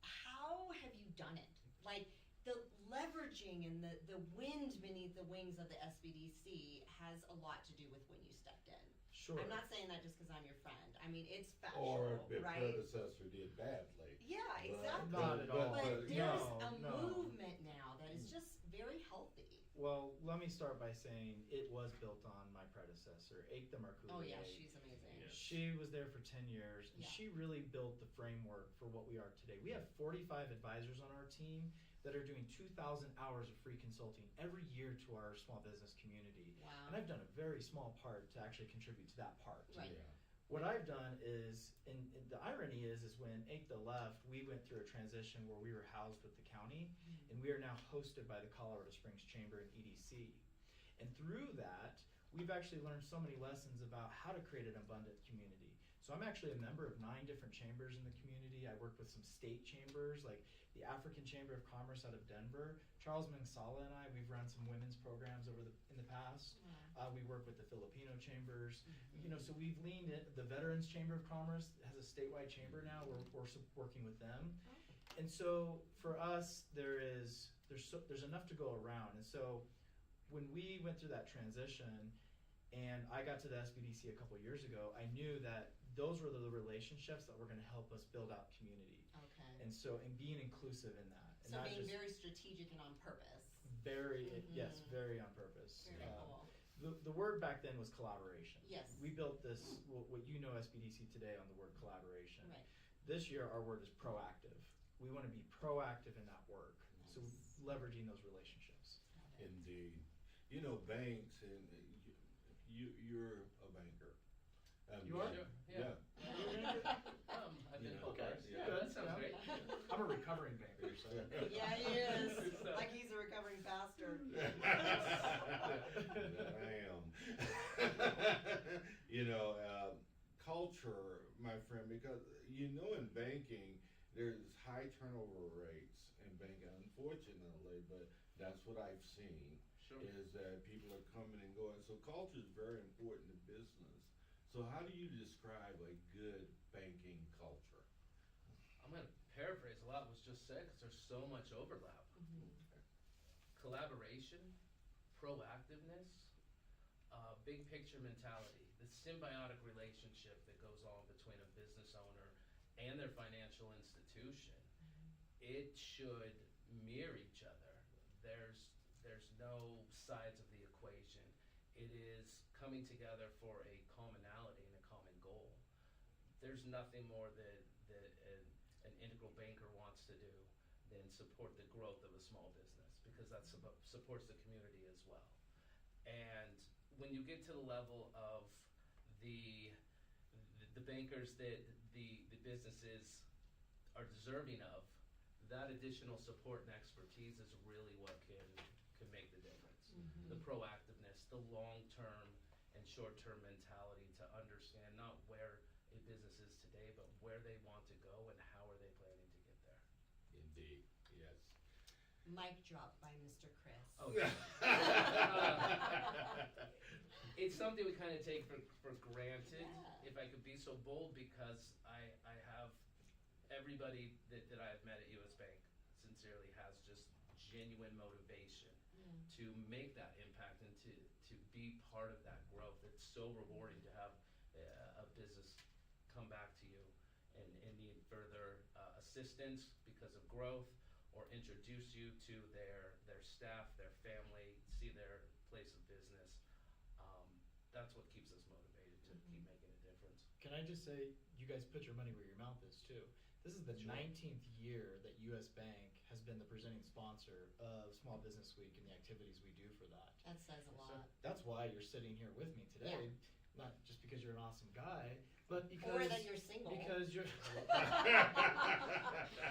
How have you done it? Like, the leveraging and the wind beneath the wings of the SBDC has a lot to do with when you stepped in. Sure. I'm not saying that just because I'm your friend. I mean, it's Or factual, the right? predecessor did badly. Yeah, But- exactly. Not at all. But there's a No. movement now that is just very healthy. Well, let me start by saying it was built on my predecessor, Ekta Marcoullier. Oh yeah, she's amazing. She was there for 10 years, and Yeah. she really built the framework for what we are today. We have 45 advisors on our team that are doing 2,000 hours of free consulting every year to our small business community. Wow. And I've done a very small part to actually contribute to that part. Right. Yeah. What I've done is, and the irony is when Ekta left, we went through a transition where we were housed with the county, and we are now hosted by the Colorado Springs Chamber and EDC. And through that, we've actually learned so many lessons about how to create an abundant community. So I'm actually a member of 9 different chambers in the community. I work with some state chambers, like the African Chamber of Commerce out of Denver. Charles Mangsala and I, we've run some women's programs in the past. We work with the Filipino chambers. You know, so we've leaned in. The Veterans Chamber of Commerce has a statewide chamber now. We're working with them. And so for us, there's enough to go around. And so when we went through that transition, and I got to the SBDC a couple years ago, I knew that those were the relationships that were going to help us build out community. Okay. And so, and being inclusive in that. And So not being just very strategic and on purpose. yes, very on purpose. Very cool. The word back then was collaboration. Yes. We built this, what you know SBDC today on the word collaboration. Right. This year, our word is proactive. We want to be proactive in that work. So leveraging those relationships. Indeed. You know, banks, and you're a banker. You are? Sure. Yeah. I've been You know, told okay. worse. Yeah. Yeah, that sounds great. I'm a recovering banker, so. Yeah, he is. Good stuff. Like he's a recovering pastor. I am. You know, culture, my friend, because you know in banking, there's high turnover rates in banking, unfortunately, but that's what I've seen. Sure. Is that people are coming and going. So culture is very important to business. So how do you describe a good banking culture? I'm going to paraphrase a lot was just said because there's so much overlap. Collaboration, proactiveness, big picture mentality, the symbiotic relationship that goes on between a business owner and their financial institution. It should mirror each other. There's no sides of the equation. It is coming together for a commonality and a common goal. There's nothing more that an integral banker wants to do than support the growth of a small business, because that supports the community as well. And when you get to the level of the bankers that the businesses are deserving of, that additional support and expertise is really what can make the difference. The proactiveness, the long-term and short-term mentality to understand not where a business is today, but where they want to go and how are they planning to get there. Indeed, yes. Mic drop by Mr. Chris. Oh, yeah. It's something we kind of take for granted, if I could be so bold, because I have everybody that I've met at US Bank sincerely has just genuine motivation to make that impact and to be part of that growth. It's so rewarding to have a business come back to you and need further assistance because of growth, or introduce you to their staff, their family, see their place of business. That's what keeps us motivated to keep making a difference. Can I just say, you guys put your money where your mouth is too. This is the 19th year that US Bank has been the presenting sponsor of Small Business Week and the activities we do for that. That says a lot. That's why you're sitting here with me today. Yeah. Not just because you're an awesome guy, but because Or that you're single. Because you're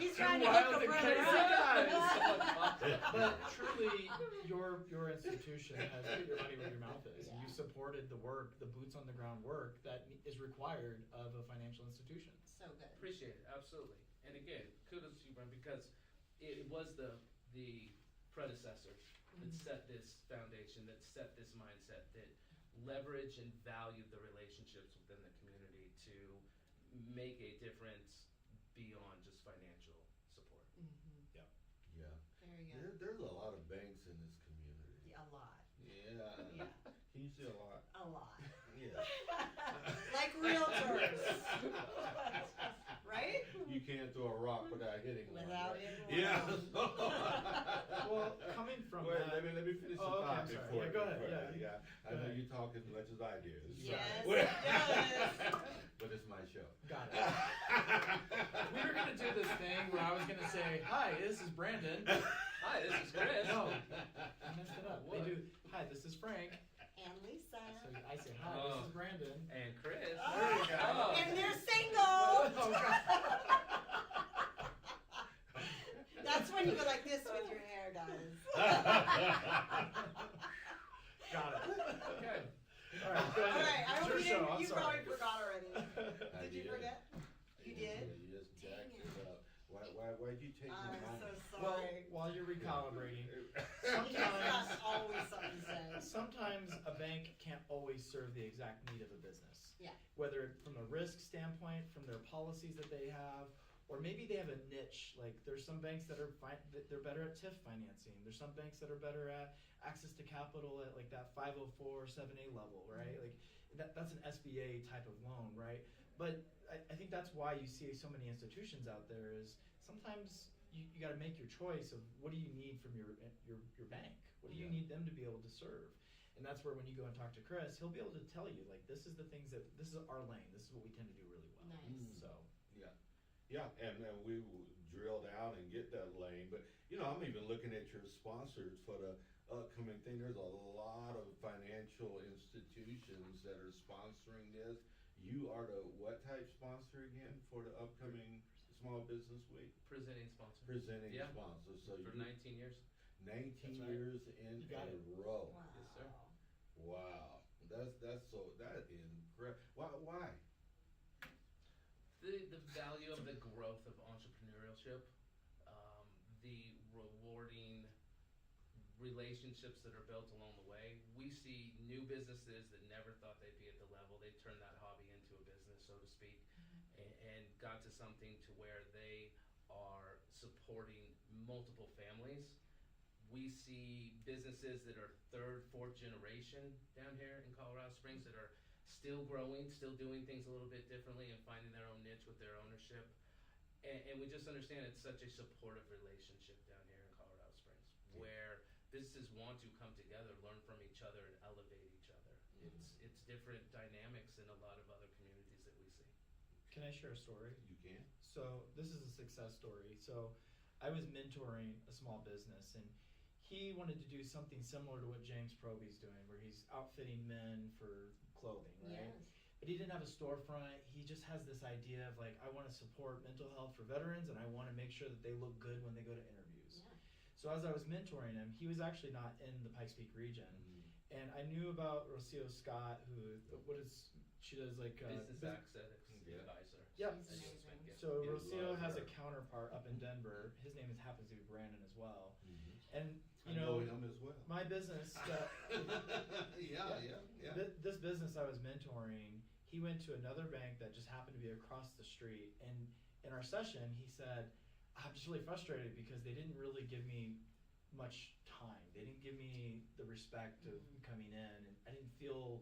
He's trying to Wild hook a and brother crazy up. But truly, your institution has put your money where your mouth is. Yeah. You supported the work, the boots on the ground work that is required of a financial institution. So good. Appreciate it, absolutely. And again, kudos to you, Brent, because it was the predecessor that set this foundation, that set this mindset, that leverage and value the relationships within the community to make a difference beyond just financial support. Yeah. Very you go. There's a lot of banks in this community. Yeah, a lot. Yeah. Yeah. Can you say a lot? A lot. Yeah. Like realtors. Right? You can't throw a rock without hitting one. Without right? hitting Yeah. Well, coming from Wait, that, let me finish the Oh, okay, thought I'm sorry. before. Yeah, go ahead. before Yeah. that. I Go know ahead. you talk as much as I do. so- Yes, Well- it does. But it's my show. got it. We were gonna do this thing where I was gonna say, "Hi, this is Brandon." Hi, this is Chris. No, I messed it up. They What? do. Hi, this is Frank. And Lisa. So I say, "Hi, this is Brandon." And Chris. There you go. Oh. And they're single. Oh, God. That's when you go like this with your hair, guys. Got it. Okay. All right, go All ahead. right, I It's hope your you show. didn't. I'm You sorry. probably forgot already. I Did you forget? You did? You just Dang jacked it. it up. Why'd you take my I'm moment? so Well, sorry. while you're recalibrating, He's sometimes got always something to say. sometimes a bank can't always serve the exact need of a business. Yeah. Whether from a risk standpoint, from their policies that they have, or maybe they have a niche. Like there's some banks that are they're better at TIF financing. There's some banks that are better at access to capital at like that 504, 7A level, right? Like that's an SBA type of loan, right? But I think that's why you see so many institutions out there is sometimes you got to make your choice of what do you need from your bank? What do you Yeah. need them to be able to serve? And that's where when you go and talk to Chris, he'll be able to tell you like this is the things that this is our lane. This is what we tend to do really well. Nice. So Yeah, and we will drill down and get that lane. But I'm even looking at your sponsors for the upcoming thing. There's a lot of financial institutions that are sponsoring this. You are the what type sponsor again for the upcoming Small Business Week? Presenting sponsor. Presenting Yeah. sponsor. So For 19 years. 19 That's right. years in You got a it. row. Wow. Yes, sir. Wow, that is incredible. Why? The value of the growth of entrepreneurship, the rewarding relationships that are built along the way. We see new businesses that never thought they'd be at the level. They turned that hobby into a business, so to speak, and got to something to where they are supporting multiple families. We see businesses that are third, fourth generation down here in Colorado Springs that are still growing, still doing things a little bit differently and finding their own niche with their ownership. And we just understand it's such a supportive relationship down here in Colorado Springs, where businesses want to come together, learn from each other, and elevate each other. It's different dynamics in a lot of other communities that we see. can I share a story? You can. So this is a success story. So I was mentoring a small business and he wanted to do something similar to what James Proby's doing, where he's outfitting men for clothing, right? Yes. But he didn't have a storefront. He just has this idea of like, I want to support mental health for veterans and I want to make sure that they look good when they go to interviews. Yeah. So as I was mentoring him, he was actually not in the Pikes Peak region. And I knew about Rocio Scott, she does like Business access Yeah. advisor. Yep. She's amazing. So Yeah, Rocio love has her. a counterpart up in Denver. His name happens to be Brandon as well. And I know him as well. my business, Yeah. this business I was mentoring, he went to another bank that just happened to be across the street. And in our session, he said, I'm just really frustrated because they didn't really give me much time. They didn't give me the respect of coming in, and I didn't feel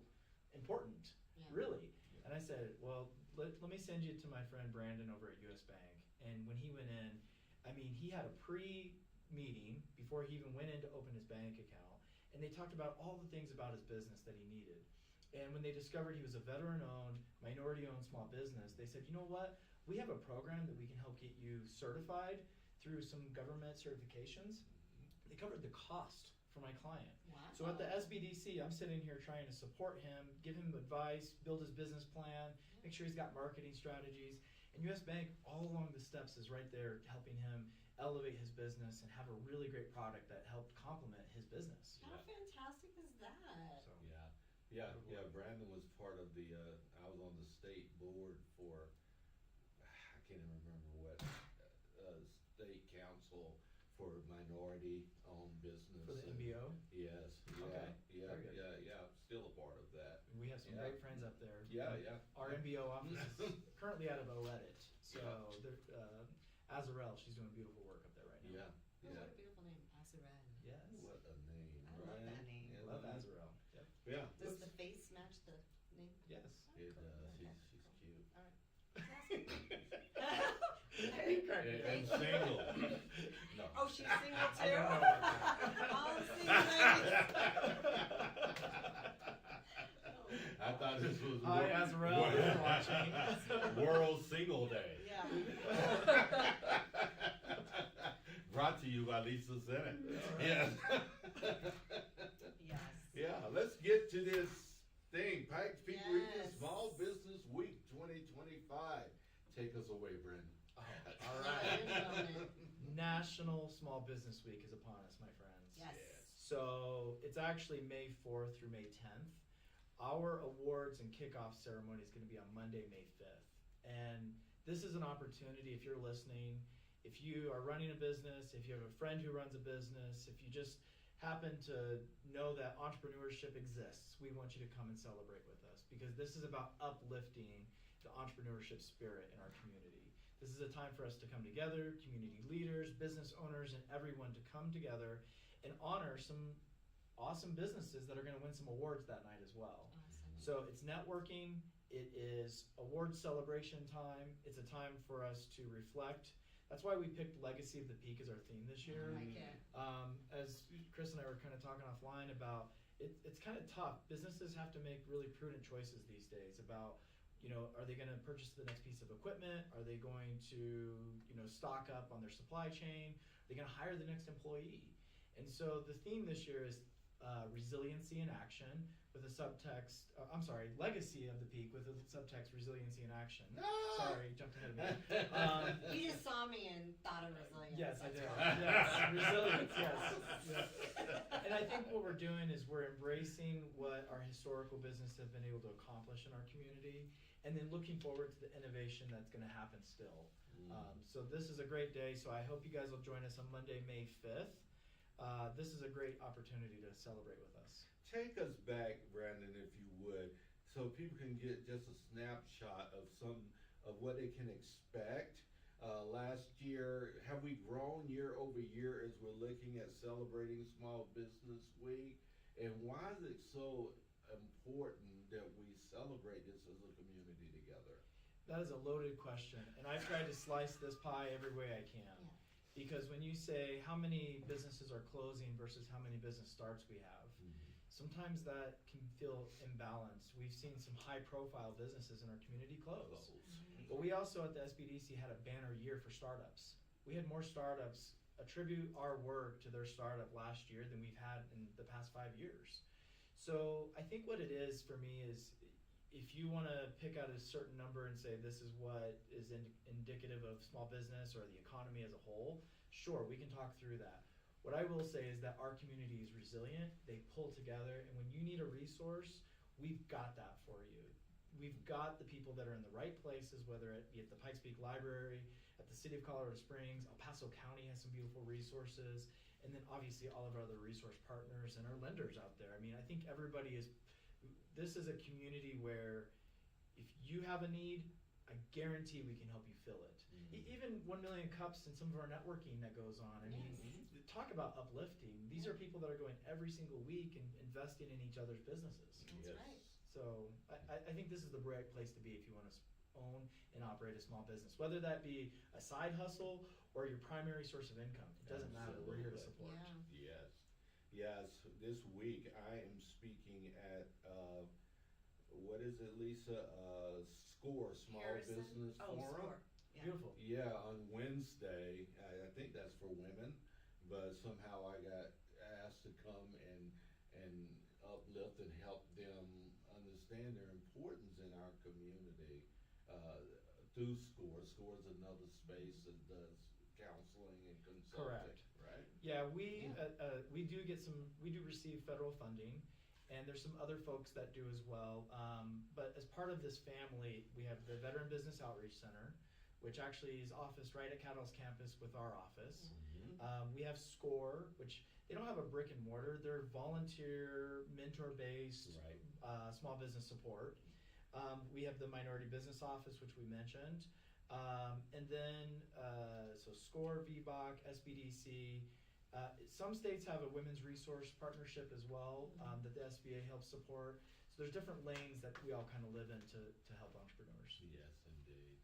important, Yeah. really. And I said, well, let me send you to my friend Brandon over at US Bank. And when he went in, I mean, he had a pre-meeting before he even went in to open his bank account. And they talked about all the things about his business that he needed. And when they discovered he was a veteran-owned, minority-owned small business, they said, you know what? We have a program that we can help get you certified through some government certifications. They covered the cost for my client. Wow. So at the SBDC, I'm sitting here trying to support him, give him advice, build his business plan, make sure he's got marketing strategies. And US Bank, all along the steps, is right there helping him elevate his business and have a really great product that helped complement his business. How fantastic is that? So Yeah. Brandon was part of the. I was on the state board for. I can't even remember what state council for minority-owned business. for the and- MBO, Yes. Yeah. Okay, Yeah. very good. Yeah. Still a part of that. we have some Yeah. great friends up there. Yeah. Yeah. Our MBO office is currently out of Oedit. So Yeah. Azarel, she's doing beautiful work up there right now. Yeah. Oh, Yeah. what a beautiful name. Azarel. Yes. What a name, I love right? that name. Yeah, Love that- Azrael. Yep. Yeah. Does the face match the name? Yes. It Cool. does. Okay. She's cute. And single. No. Oh, she's single I too? don't know about that. All single ladies. I thought this was Hi, Azrael, if you're watching. World Single Day. Yeah. Brought to you by Lisa Sennett. Yes. Yes. Yeah, let's get to this thing. Pikes Peak Region Yes. Small Business Week 2025. Take us away, Brent. Oh, all right. Right. National Small Business Week is upon us, my friends. Yes. So it's actually May 4th through May 10th. Our awards and kickoff ceremony is going to be on Monday, May 5th. And this is an opportunity, if you're listening, if you are running a business, if you have a friend who runs a business, if you just happen to know that entrepreneurship exists, we want you to come and celebrate with us, because this is about uplifting the entrepreneurship spirit in our community. This is a time for us to come together, community leaders, business owners, and everyone to come together and honor some awesome businesses that are going to win some awards that night as well. Awesome. So it's networking, it is award celebration time, it's a time for us to reflect. That's why we picked Legacy of the Peak as our theme this year. I like it. As Chris and I were kind of talking offline about, it's kind of tough. Businesses have to make really prudent choices these days about, are they going to purchase the next piece of equipment? Are they going to, stock up on their supply chain? Are they going to hire the next employee? And so the theme this year is resiliency in action with a subtext, Legacy of the Peak with a subtext, resiliency in action. Sorry, jumped ahead of me. You just saw me and thought of resilience. Yes, I That's did. right. Yes, resilience, yes. And I think what we're doing is we're embracing what our historical business have been able to accomplish in our community, and then looking forward to the innovation that's going to happen still. So this is a great day, so I hope you guys will join us on Monday, May 5th. This is a great opportunity to celebrate with us. Take us back, Brandon, if you would, so people can get just a snapshot of some of what they can expect. Last year, have we grown year over year as we're looking at celebrating Small Business Week? And why is it so important that we celebrate this as a community together? That is a loaded question, and I've tried to slice this pie every way I can. Yeah. Because when you say how many businesses are closing versus how many business starts we have, sometimes that can feel imbalanced. We've seen some high-profile businesses in our community close. But we also at the SBDC had a banner year for startups. We had more startups attribute our work to their startup last year than we've had in the past 5 years. So I think what it is for me is, if you want to pick out a certain number and say this is what is indicative of small business or the economy as a whole, sure, we can talk through that. What I will say is that our community is resilient. They pull together, and when you need a resource, we've got that for you. We've got the people that are in the right places, whether it be at the Pikes Peak Library, at the City of Colorado Springs. El Paso County has some beautiful resources, and then obviously all of our other resource partners and our lenders out there. I mean, I think everybody is, this is a community where if you have a need, I guarantee we can help you fill it. Even 1 million cups and some of our networking that goes on. I mean, talk about uplifting. These are people that are going every single week and investing in each other's businesses. That's right. So I think this is the right place to be if you want to own and operate a small business, whether that be a side hustle or your primary source of income. It doesn't matter. We're here to support. Yeah. Yes. This week I am speaking at what is it, Lisa? SCORE Small Harrison? Business Oh, Forum. SCORE. Yeah. Beautiful. Yeah, on Wednesday. I think that's for women, but somehow I got asked to come and uplift and help them understand their importance in our community through SCORE. SCORE is another space that does counseling and consulting. Correct. Right. Yeah, we do receive federal funding, and there's some other folks that do as well. But as part of this family, we have the Veteran Business Outreach Center, which actually is officed right at Catalyst campus with our office. We have SCORE, which they don't have a brick and mortar. They're volunteer, mentor-based small business support. We have the Minority Business Office, which we mentioned. And then, so SCORE, VBOC, SBDC, Some states have a women's resource partnership as well that the SBA helps support. So there's different lanes that we all kind of live in to help entrepreneurs. Yes, indeed.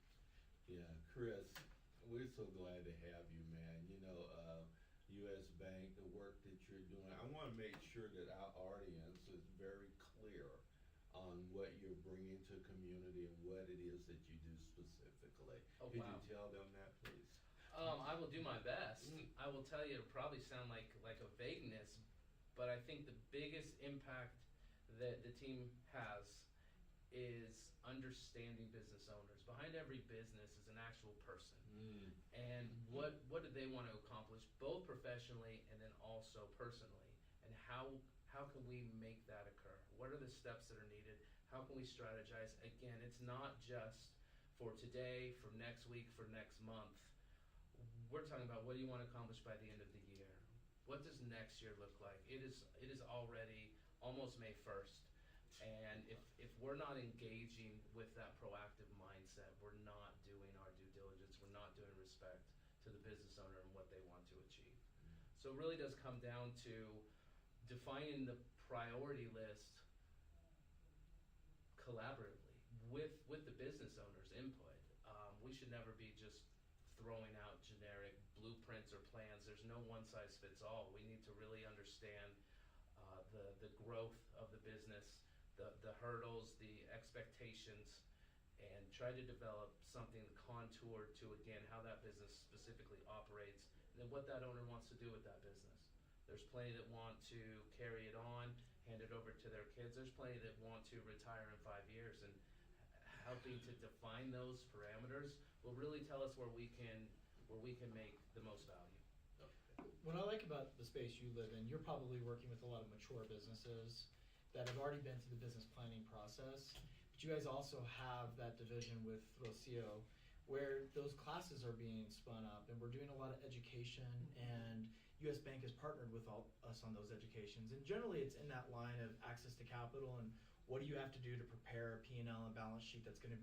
Yeah, Chris, we're so glad to have you, man. You know, U.S. Bank, the work that you're doing, I want to make sure that our audience is very clear on what you're bringing to community and what it is that you do specifically. Oh, Could wow. you tell them that, please? I will do my best. I will tell you, it'll probably sound like a vagueness, but I think the biggest impact that the team has is understanding business owners. Behind every business is an actual person. And what do they want to accomplish, both professionally and then also personally? And how can we make that occur? What are the steps that are needed? How can we strategize? Again, it's not just for today, for next week, for next month. We're talking about what do you want to accomplish by the end of the year? What does next year look like? It is already almost May 1st. And if we're not engaging with that proactive mindset, we're not doing our due diligence, we're not doing respect to the business owner and what they want to achieve. So it really does come down to defining the priority list collaboratively with the business owner's input. We should never be just throwing out generic blueprints or plans. There's no one size fits all. We need to really understand the growth of the business, the hurdles, the expectations, and try to develop something contoured to, again, how that business specifically operates, and then what that owner wants to do with that business. There's plenty that want to carry it on, hand it over to their kids. There's plenty that want to retire in 5 years, and helping to define those parameters will really tell us where we can make the most value. What I like about the space you live in, you're probably working with a lot of mature businesses that have already been through the business planning process, but you guys also have that division with Rocio where those classes are being spun up, and we're doing a lot of education, and U.S. Bank has partnered with us on those educations, and generally it's in that line of access to capital and what do you have to do to prepare a P&L and balance sheet that's going to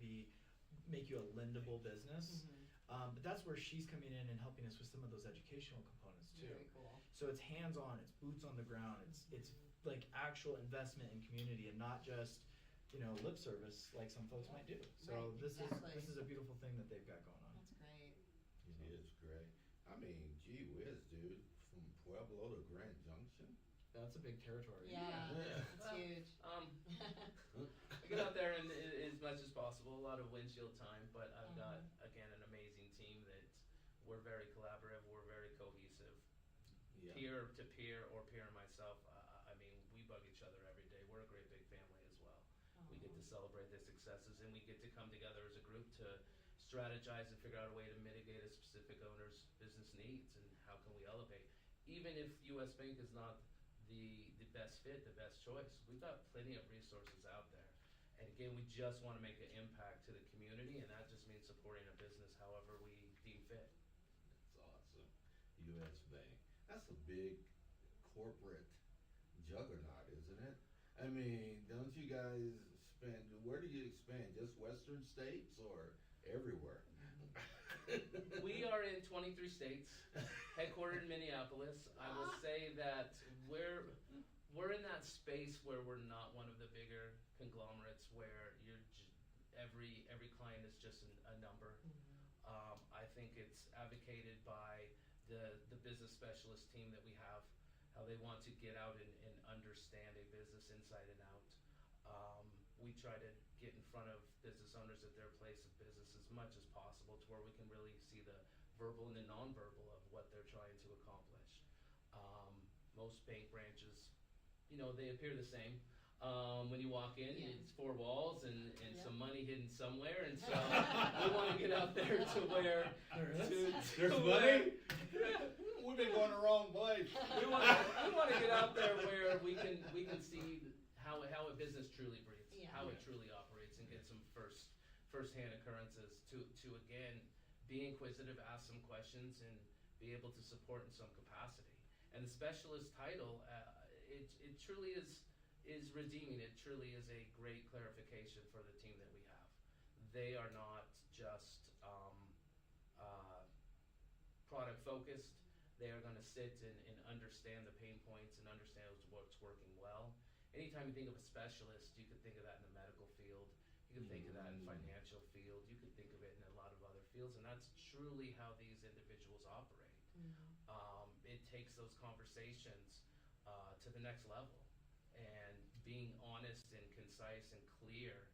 make you a lendable business. But that's where she's coming in and helping us with some of those educational components too. Very cool. So it's hands-on, it's boots on the ground, it's like actual investment in community and not just, lip service like some folks might do. So Right, this exactly. is a beautiful thing that they've got going on. That's great. It is great. I mean, gee whiz, dude, from Pueblo to Grand Junction. That's a big territory. Yeah, Yeah. it's huge. I get out there and as much as possible, a lot of windshield time, but I've got, again, an amazing team that we're very collaborative, we're very cohesive. Yeah. Peer to peer or peer and myself, I mean, we bug each other every day. We're a great big family as well. We get to celebrate their successes, and we get to come together as a group to strategize and figure out a way to mitigate a specific owner's business needs and how can we elevate. Even if U.S. Bank is not the best fit, the best choice, we've got plenty of resources out there. And again, we just want to make an impact to the community, and that just means supporting a business however we deem fit. That's awesome. U.S. Bank. That's a big corporate juggernaut, isn't it? I mean, don't you guys where do you expand? Just Western states or everywhere? We are in 23 states, headquartered in Minneapolis. I will say that we're in that space where we're not one of the bigger conglomerates where every client is just a number. I think it's advocated by the business specialist team that we have, how they want to get out and understand a business inside and out. We try to get in front of business owners at their place of business as much as possible to where we can really see the verbal and the nonverbal of what they're trying to accomplish. Most bank branches, they appear the same. When you walk in, it's four walls and some money hidden somewhere, and so we want to get out there to where There's money? We've been going the wrong place. we want to get out there where we can see how a business truly breathes, how it truly operates, and get some first-hand occurrences to again be inquisitive, ask some questions, and be able to support in some capacity. And the specialist title, it truly is redeeming. It truly is a great clarification for the team that we have. They are not just product focused. they are going to sit and understand the pain points and understand what's working well. Anytime you think of a specialist, you could think of that in the medical field. You could think of that in financial field. You could think of it in a lot of other fields, and that's truly how these individuals operate. It takes those conversations to the next level, and being honest and concise and clear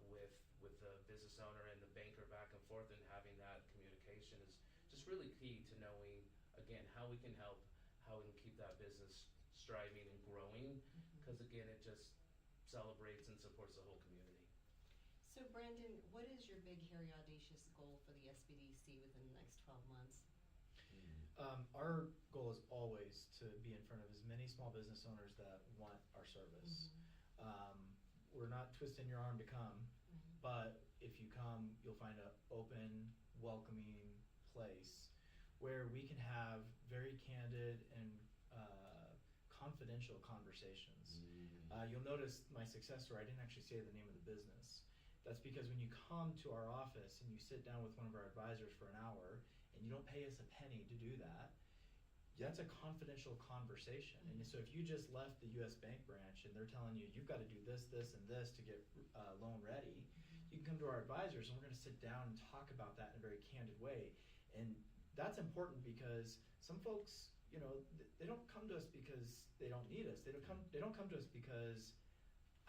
with the business owner and the banker back and forth, and having that communication is just really key to knowing, again, how we can help, how we can keep that business striving and growing, because again, it just celebrates and supports the whole community. So Brandon, what is your big, hairy, audacious goal for the SBDC within the next 12 months? Our goal is always to be in front of as many small business owners that want our service. We're not twisting your arm to come, but if you come, you'll find an open, welcoming place where we can have very candid and confidential conversations. You'll notice my success story, I didn't actually say the name of the business. That's because when you come to our office and you sit down with one of our advisors for an hour and you don't pay us a penny to do that, that's a confidential conversation. And so if you just left the US Bank branch and they're telling you, you've got to do this, this, and this to get loan ready, you can come to our advisors and we're going to sit down and talk about that in a very candid way. And that's important because some folks, you know, they don't come to us because they don't need us. They don't come to us because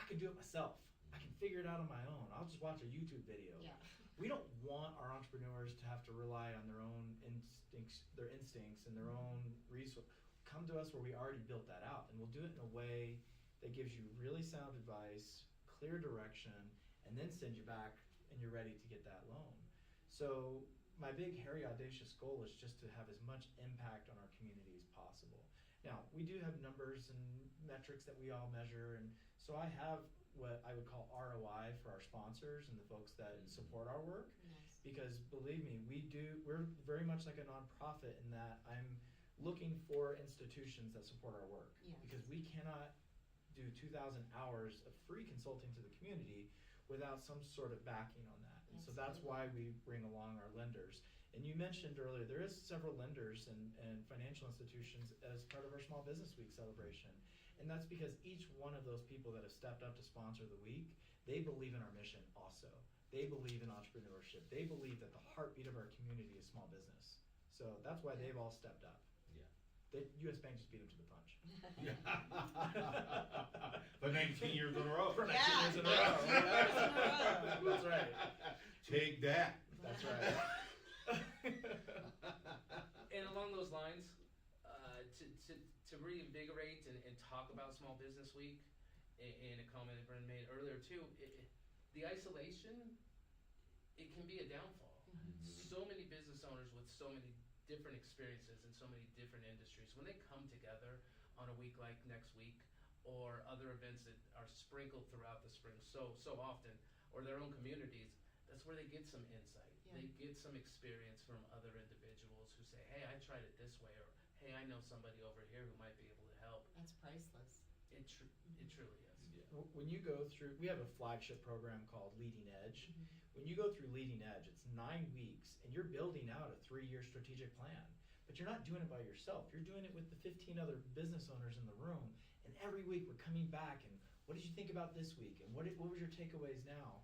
I can do it myself. I can figure it out on my own. I'll just watch a YouTube video. Yeah. We don't want our entrepreneurs to have to rely on their own instincts and their own resources. Come to us where we already built that out, and we'll do it in a way that gives you really sound advice, clear direction, and then send you back and you're ready to get that loan. So my big, hairy, audacious goal is just to have as much impact on our community as possible. Now, we do have numbers and metrics that we all measure, and so I have what I would call ROI for our sponsors and the folks that support our work. Nice. Because believe me, we're very much like a nonprofit in that I'm looking for institutions that support our work. Yes. Because we cannot do 2,000 hours of free consulting to the community without some sort of backing on that. And so that's why we bring along our lenders. And you mentioned earlier, there is several lenders and financial institutions as part of our Small Business Week celebration. And that's because each one of those people that have stepped up to sponsor the week, they believe in our mission also. They believe in entrepreneurship. They believe that the heartbeat of our community is small business. So that's why they've all stepped up. Yeah. The US Bank just beat them to the punch. For 19 years in a row. For 19 Yeah. years in a row. That's right. Take that. That's right. And along those lines, to reinvigorate and talk about Small Business Week, and a comment that Brendan made earlier too, the isolation, it can be a downfall. So many business owners with so many different experiences in so many different industries, when they come together on a week like next week, or other events that are sprinkled throughout the spring so often, or their own communities, that's where they get some insight. Yeah. They get some experience from other individuals who say, hey, I tried it this way, or hey, I know somebody over here who might be able to help. That's priceless. It truly is. When you go through, we have a flagship program called Leading Edge. When you go through Leading Edge, it's 9 weeks, and you're building out a 3-year strategic plan. But you're not doing it by yourself. You're doing it with the 15 other business owners in the room. And every week we're coming back and what did you think about this week? And what was your takeaways now?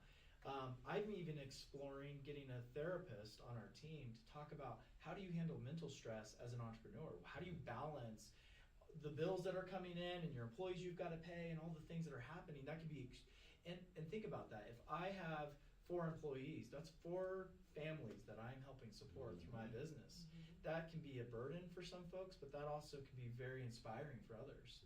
I'm even exploring getting a therapist on our team to talk about how do you handle mental stress as an entrepreneur? How do you balance the bills that are coming in and your employees you've got to pay and all the things that are happening? That can be, and think about that. If I have 4 employees, that's 4 families that I'm helping support through my business. That can be a burden for some folks, but that also can be very inspiring for others.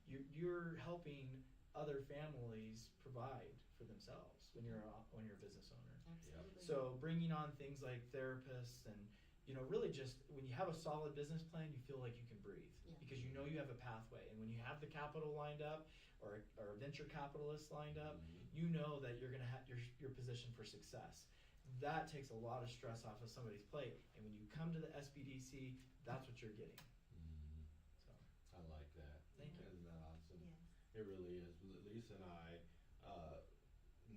You're helping other families provide for themselves when you're a business owner. Absolutely. So bringing on things like therapists and, you know, really just when you have a solid business plan, you feel like you can breathe because you know you have a pathway. And when you have the capital lined up or venture capitalists lined up, you know that you're going to have your position for success. That takes a lot of stress off of somebody's plate. And when you come to the SBDC, that's what you're getting. So I like that. Thank you. Isn't that awesome? Yes. It really is. Lisa and I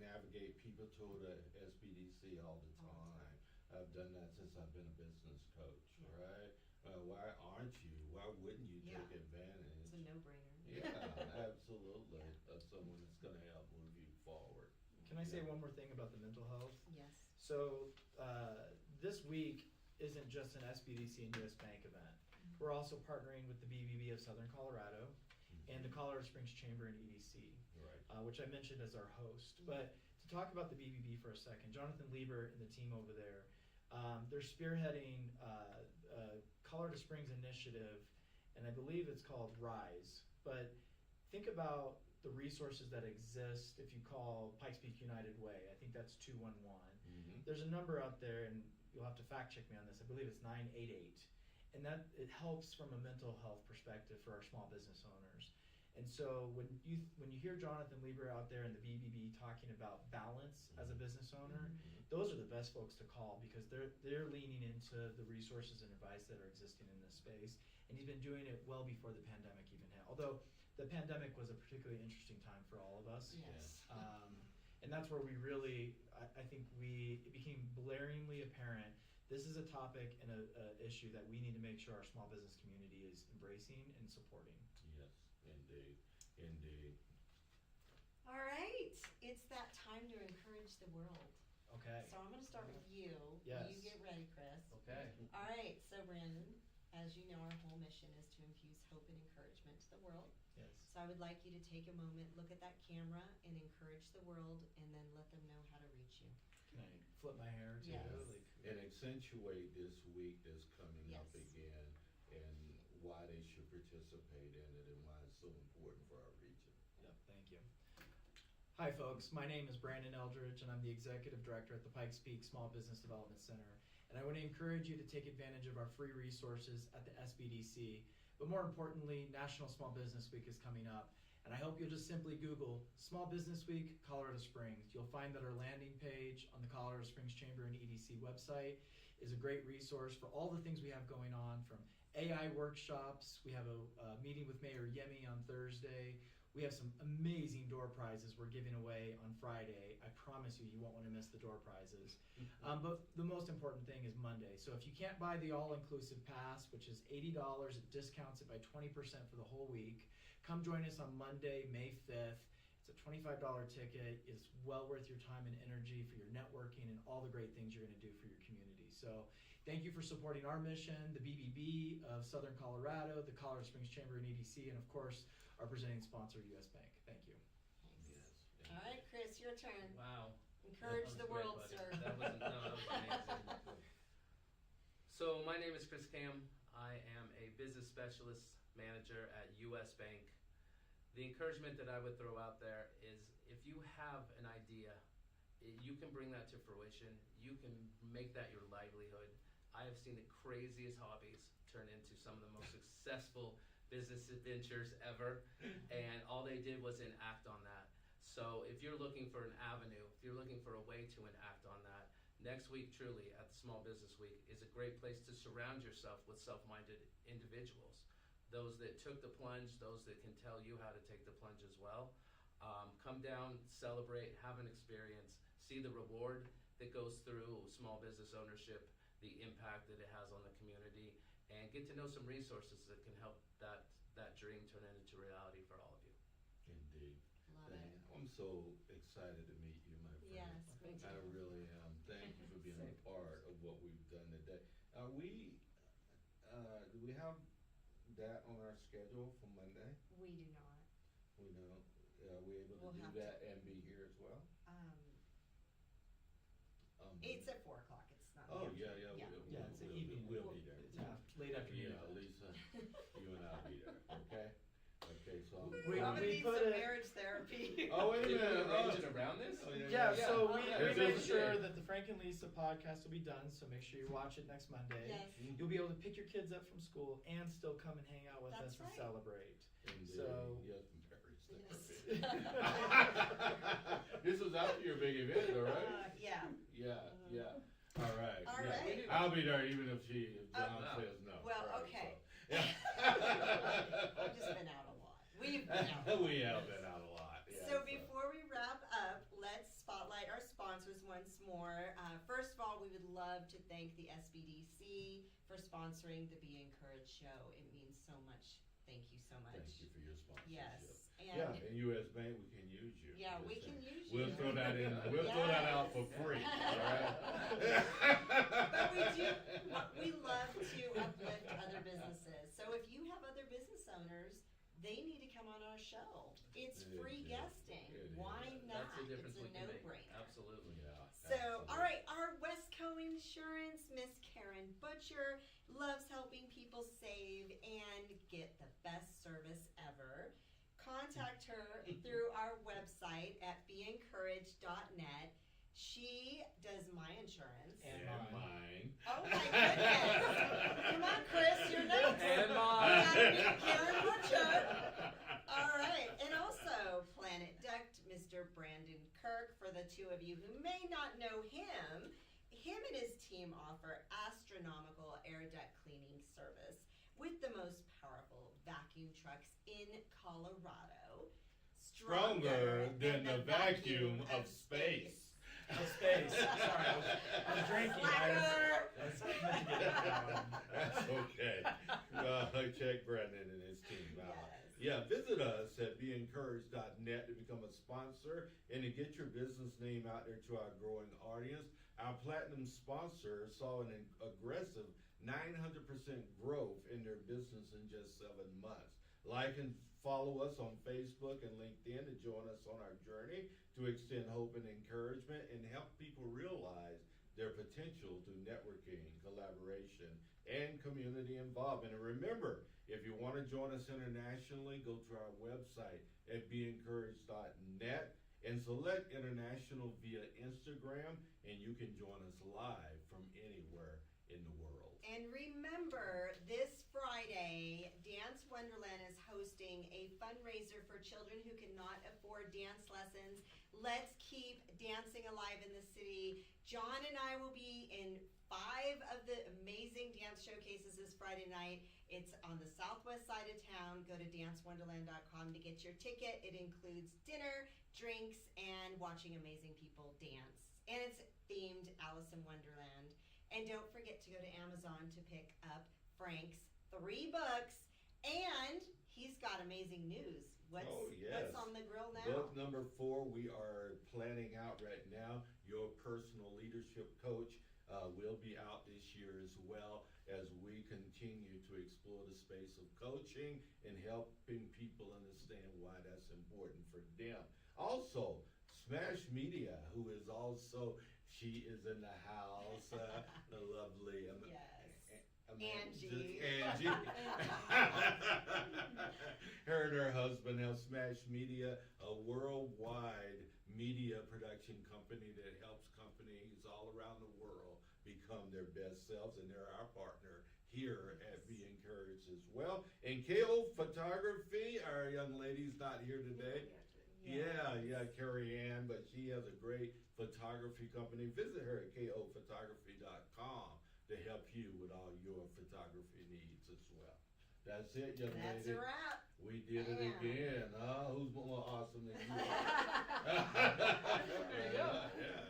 navigate people to the SBDC all the time. I've done that since I've been a business coach, right? Why aren't you? Why wouldn't you Yeah. take advantage? It's a no-brainer. Yeah, absolutely. Of someone that's going to help move you forward. Can I say one more thing about the mental health? Yes. So this week isn't just an SBDC and US Bank event. We're also partnering with the BBB of Southern Colorado and the Colorado Springs Chamber and EDC, Right. which I mentioned as our host. But to talk about the BBB for a second, Jonathan Lieber and the team over there, they're spearheading Colorado Springs initiative, and I believe it's called RISE. But think about the resources that exist if you call Pikes Peak United Way. I think that's 211. Mm-hmm. There's a number out there, and you'll have to fact check me on this. I believe it's 988, and that it helps from a mental health perspective for our small business owners. And so when you hear Jonathan Lieber out there in the BBB talking about balance as a business owner, those are the best folks to call because they're leaning into the resources and advice that are existing in this space. And he's been doing it well before the pandemic even hit. Although the pandemic was a particularly interesting time for all of us. Yes. And that's where we really, I think it became blaringly apparent. This is a topic and a issue that we need to make sure our small business community is embracing and supporting. Yes, indeed. Indeed. All right. It's that time to encourage the world. Okay. So I'm going to start with you. Yes. You get ready, Chris. Okay. All right. So Brandon, as you know, our whole mission is to infuse hope and encouragement to the world. Yes. So I would like you to take a moment, look at that camera, and encourage the world, and then let them know how to reach you. Can I flip my hair too? Yes. And accentuate this week that's coming up Yes. again and why they should participate in it and why it's so important for our region. Yep, thank you. Hi folks, my name is Brandon Eldridge and I'm the Executive Director at the Pikes Peak Small Business Development Center. And I want to encourage you to take advantage of our free resources at the SBDC. But more importantly, National Small Business Week is coming up. And I hope you'll just simply Google Small Business Week, Colorado Springs. You'll find that our landing page on the Colorado Springs Chamber and EDC website is a great resource for all the things we have going on, from AI workshops. We have a meeting with Mayor Yemi on Thursday. We have some amazing door prizes we're giving away on Friday. I promise you, you won't want to miss the door prizes. But the most important thing is Monday. So if you can't buy the all-inclusive pass, which is $80, it discounts it by 20% for the whole week. Come join us on Monday, May 5th. It's a $25 ticket. It's well worth your time and energy for your networking and all the great things you're going to do for your community. So thank you for supporting our mission, the BBB of Southern Colorado, the Colorado Springs Chamber and EDC, and of course, our presenting sponsor, US Bank. Thank you. Yes. All right, Chris, your turn. Wow. Encourage That the was great, world, buddy. sir. That was amazing. So my name is Chris Cam. I am a business specialist manager at US Bank. The encouragement that I would throw out there is if you have an idea, you can bring that to fruition. You can make that your livelihood. I have seen the craziest hobbies turn into some of the most successful business adventures ever, and all they did was enact on that. So if you're looking for an avenue, if you're looking for a way to enact on that, next week truly at the Small Business Week is a great place to surround yourself with self-minded individuals. Those that took the plunge, those that can tell you how to take the plunge as well. Come down, celebrate, have an experience, see the reward that goes through small business ownership, the impact that it has on the community, and get to know some resources that can help that dream turn into reality for all of you. Indeed. Love it. I'm so excited to meet you, my friend. Yes, me I too. really am. Thank you for being a part of what we've done today. Do we have that on our schedule for Monday? We do not. We know. Are we able to We'll do have that and be here as well? It's at 4 o'clock. It's not. Oh, the yeah, afternoon. yeah, Yeah, it's an evening. we'll be there. It's late afternoon. Yeah, Lisa, you and I'll be there, okay? Okay, so. We- I'm gonna we need put some it- marriage therapy. Oh, wait a Did we minute. arrange it around this? Oh, Yeah, Yeah. so we Yes, made yes, sure yes. that the Frank and Lisa podcast will be done, so make sure you watch it next Monday. Yes. You'll be able to pick your kids up from school and still come and hang out with That's us and right. celebrate. Indeed. So- Yes, marriage therapy. Yes. This was after your big event, though, right? Yeah. Yeah. All right. All yeah. right. I'll be there even if John wow. says no. Well, right, okay. so, yeah. I've just been out a lot. We've been out. We have been out a lot. Yeah, So before we wrap up, let's spotlight our sponsors once more. First of all, we would love to thank the SBDC for sponsoring the Be Encouraged show. It means so much. Thank you so much. Thank you for your sponsorship. Yes. Yeah, and US Bank, we can use you. Yeah, we can use you. We'll throw that in. We'll throw that out for free. All right. But we love to uplift other businesses. So if you have other business owners, they need to come on our show. It's free guesting. Why not? That's the difference It's a we can make. no-brainer. Absolutely. Yeah. So, all right, our Westco Insurance, Miss Karen Butcher, loves helping people save and get the best service ever. Contact her through our website at beencouraged.net. She does my insurance. And And mine. mine. Oh my goodness. Come on, Chris, you're next. And We mine. gotta meet Karen Butcher. All right, and also Planet Duct, Mr. Brandon Kirk. For the two of you who may not know him and his team offer astronomical air duct cleaning service with the most powerful vacuum trucks in Colorado. Stronger than the vacuum of space. Of space. Sorry, I was drinking. Slacker. That's okay. Check Brendan and his team out. Yes. Yeah, visit us at beencouraged.net to become a sponsor and to get your business name out there to our growing audience. Our platinum sponsor saw an aggressive 900% growth in their business in just 7 months. Like and follow us on Facebook and LinkedIn to join us on our journey to extend hope and encouragement and help people realize their potential through networking, collaboration, and community involvement. And remember, if you want to join us internationally, go to our website at beencouraged.net and select international via Instagram, and you can join us live from anywhere in the world. And remember, this Friday, Dance Wonderland is hosting a fundraiser for children who cannot afford dance lessons. Let's keep dancing alive in the city. John and I will be in 5 of the amazing dance showcases this Friday night. It's on the southwest side of town. Go to dancewonderland.com to get your ticket. It includes dinner, drinks, and watching amazing people dance. And it's themed Alice in Wonderland. And don't forget to go to Amazon to pick up Frank's 3 books. And he's got amazing news. What's on the grill now? Book number 4, we are planning out right now. Your personal leadership coach will be out this year as well as we continue to explore the space of coaching and helping people understand why that's important for them. Also, Smash Media, who is also, she is in the house, the lovely Angie. Angie. Her and her husband have Smash Media, a worldwide media production company that helps companies all around the world become their best selves, and they're our partner here at Be Encouraged as well. And KO Photography, our young lady's not here today. Yeah, Carrie Ann, but she has a great photography company. Visit her at kophotography.com to help you with all your photography needs as well. That's it, young lady. That's a wrap. We did it again. Who's more awesome than you? There you go. Yeah.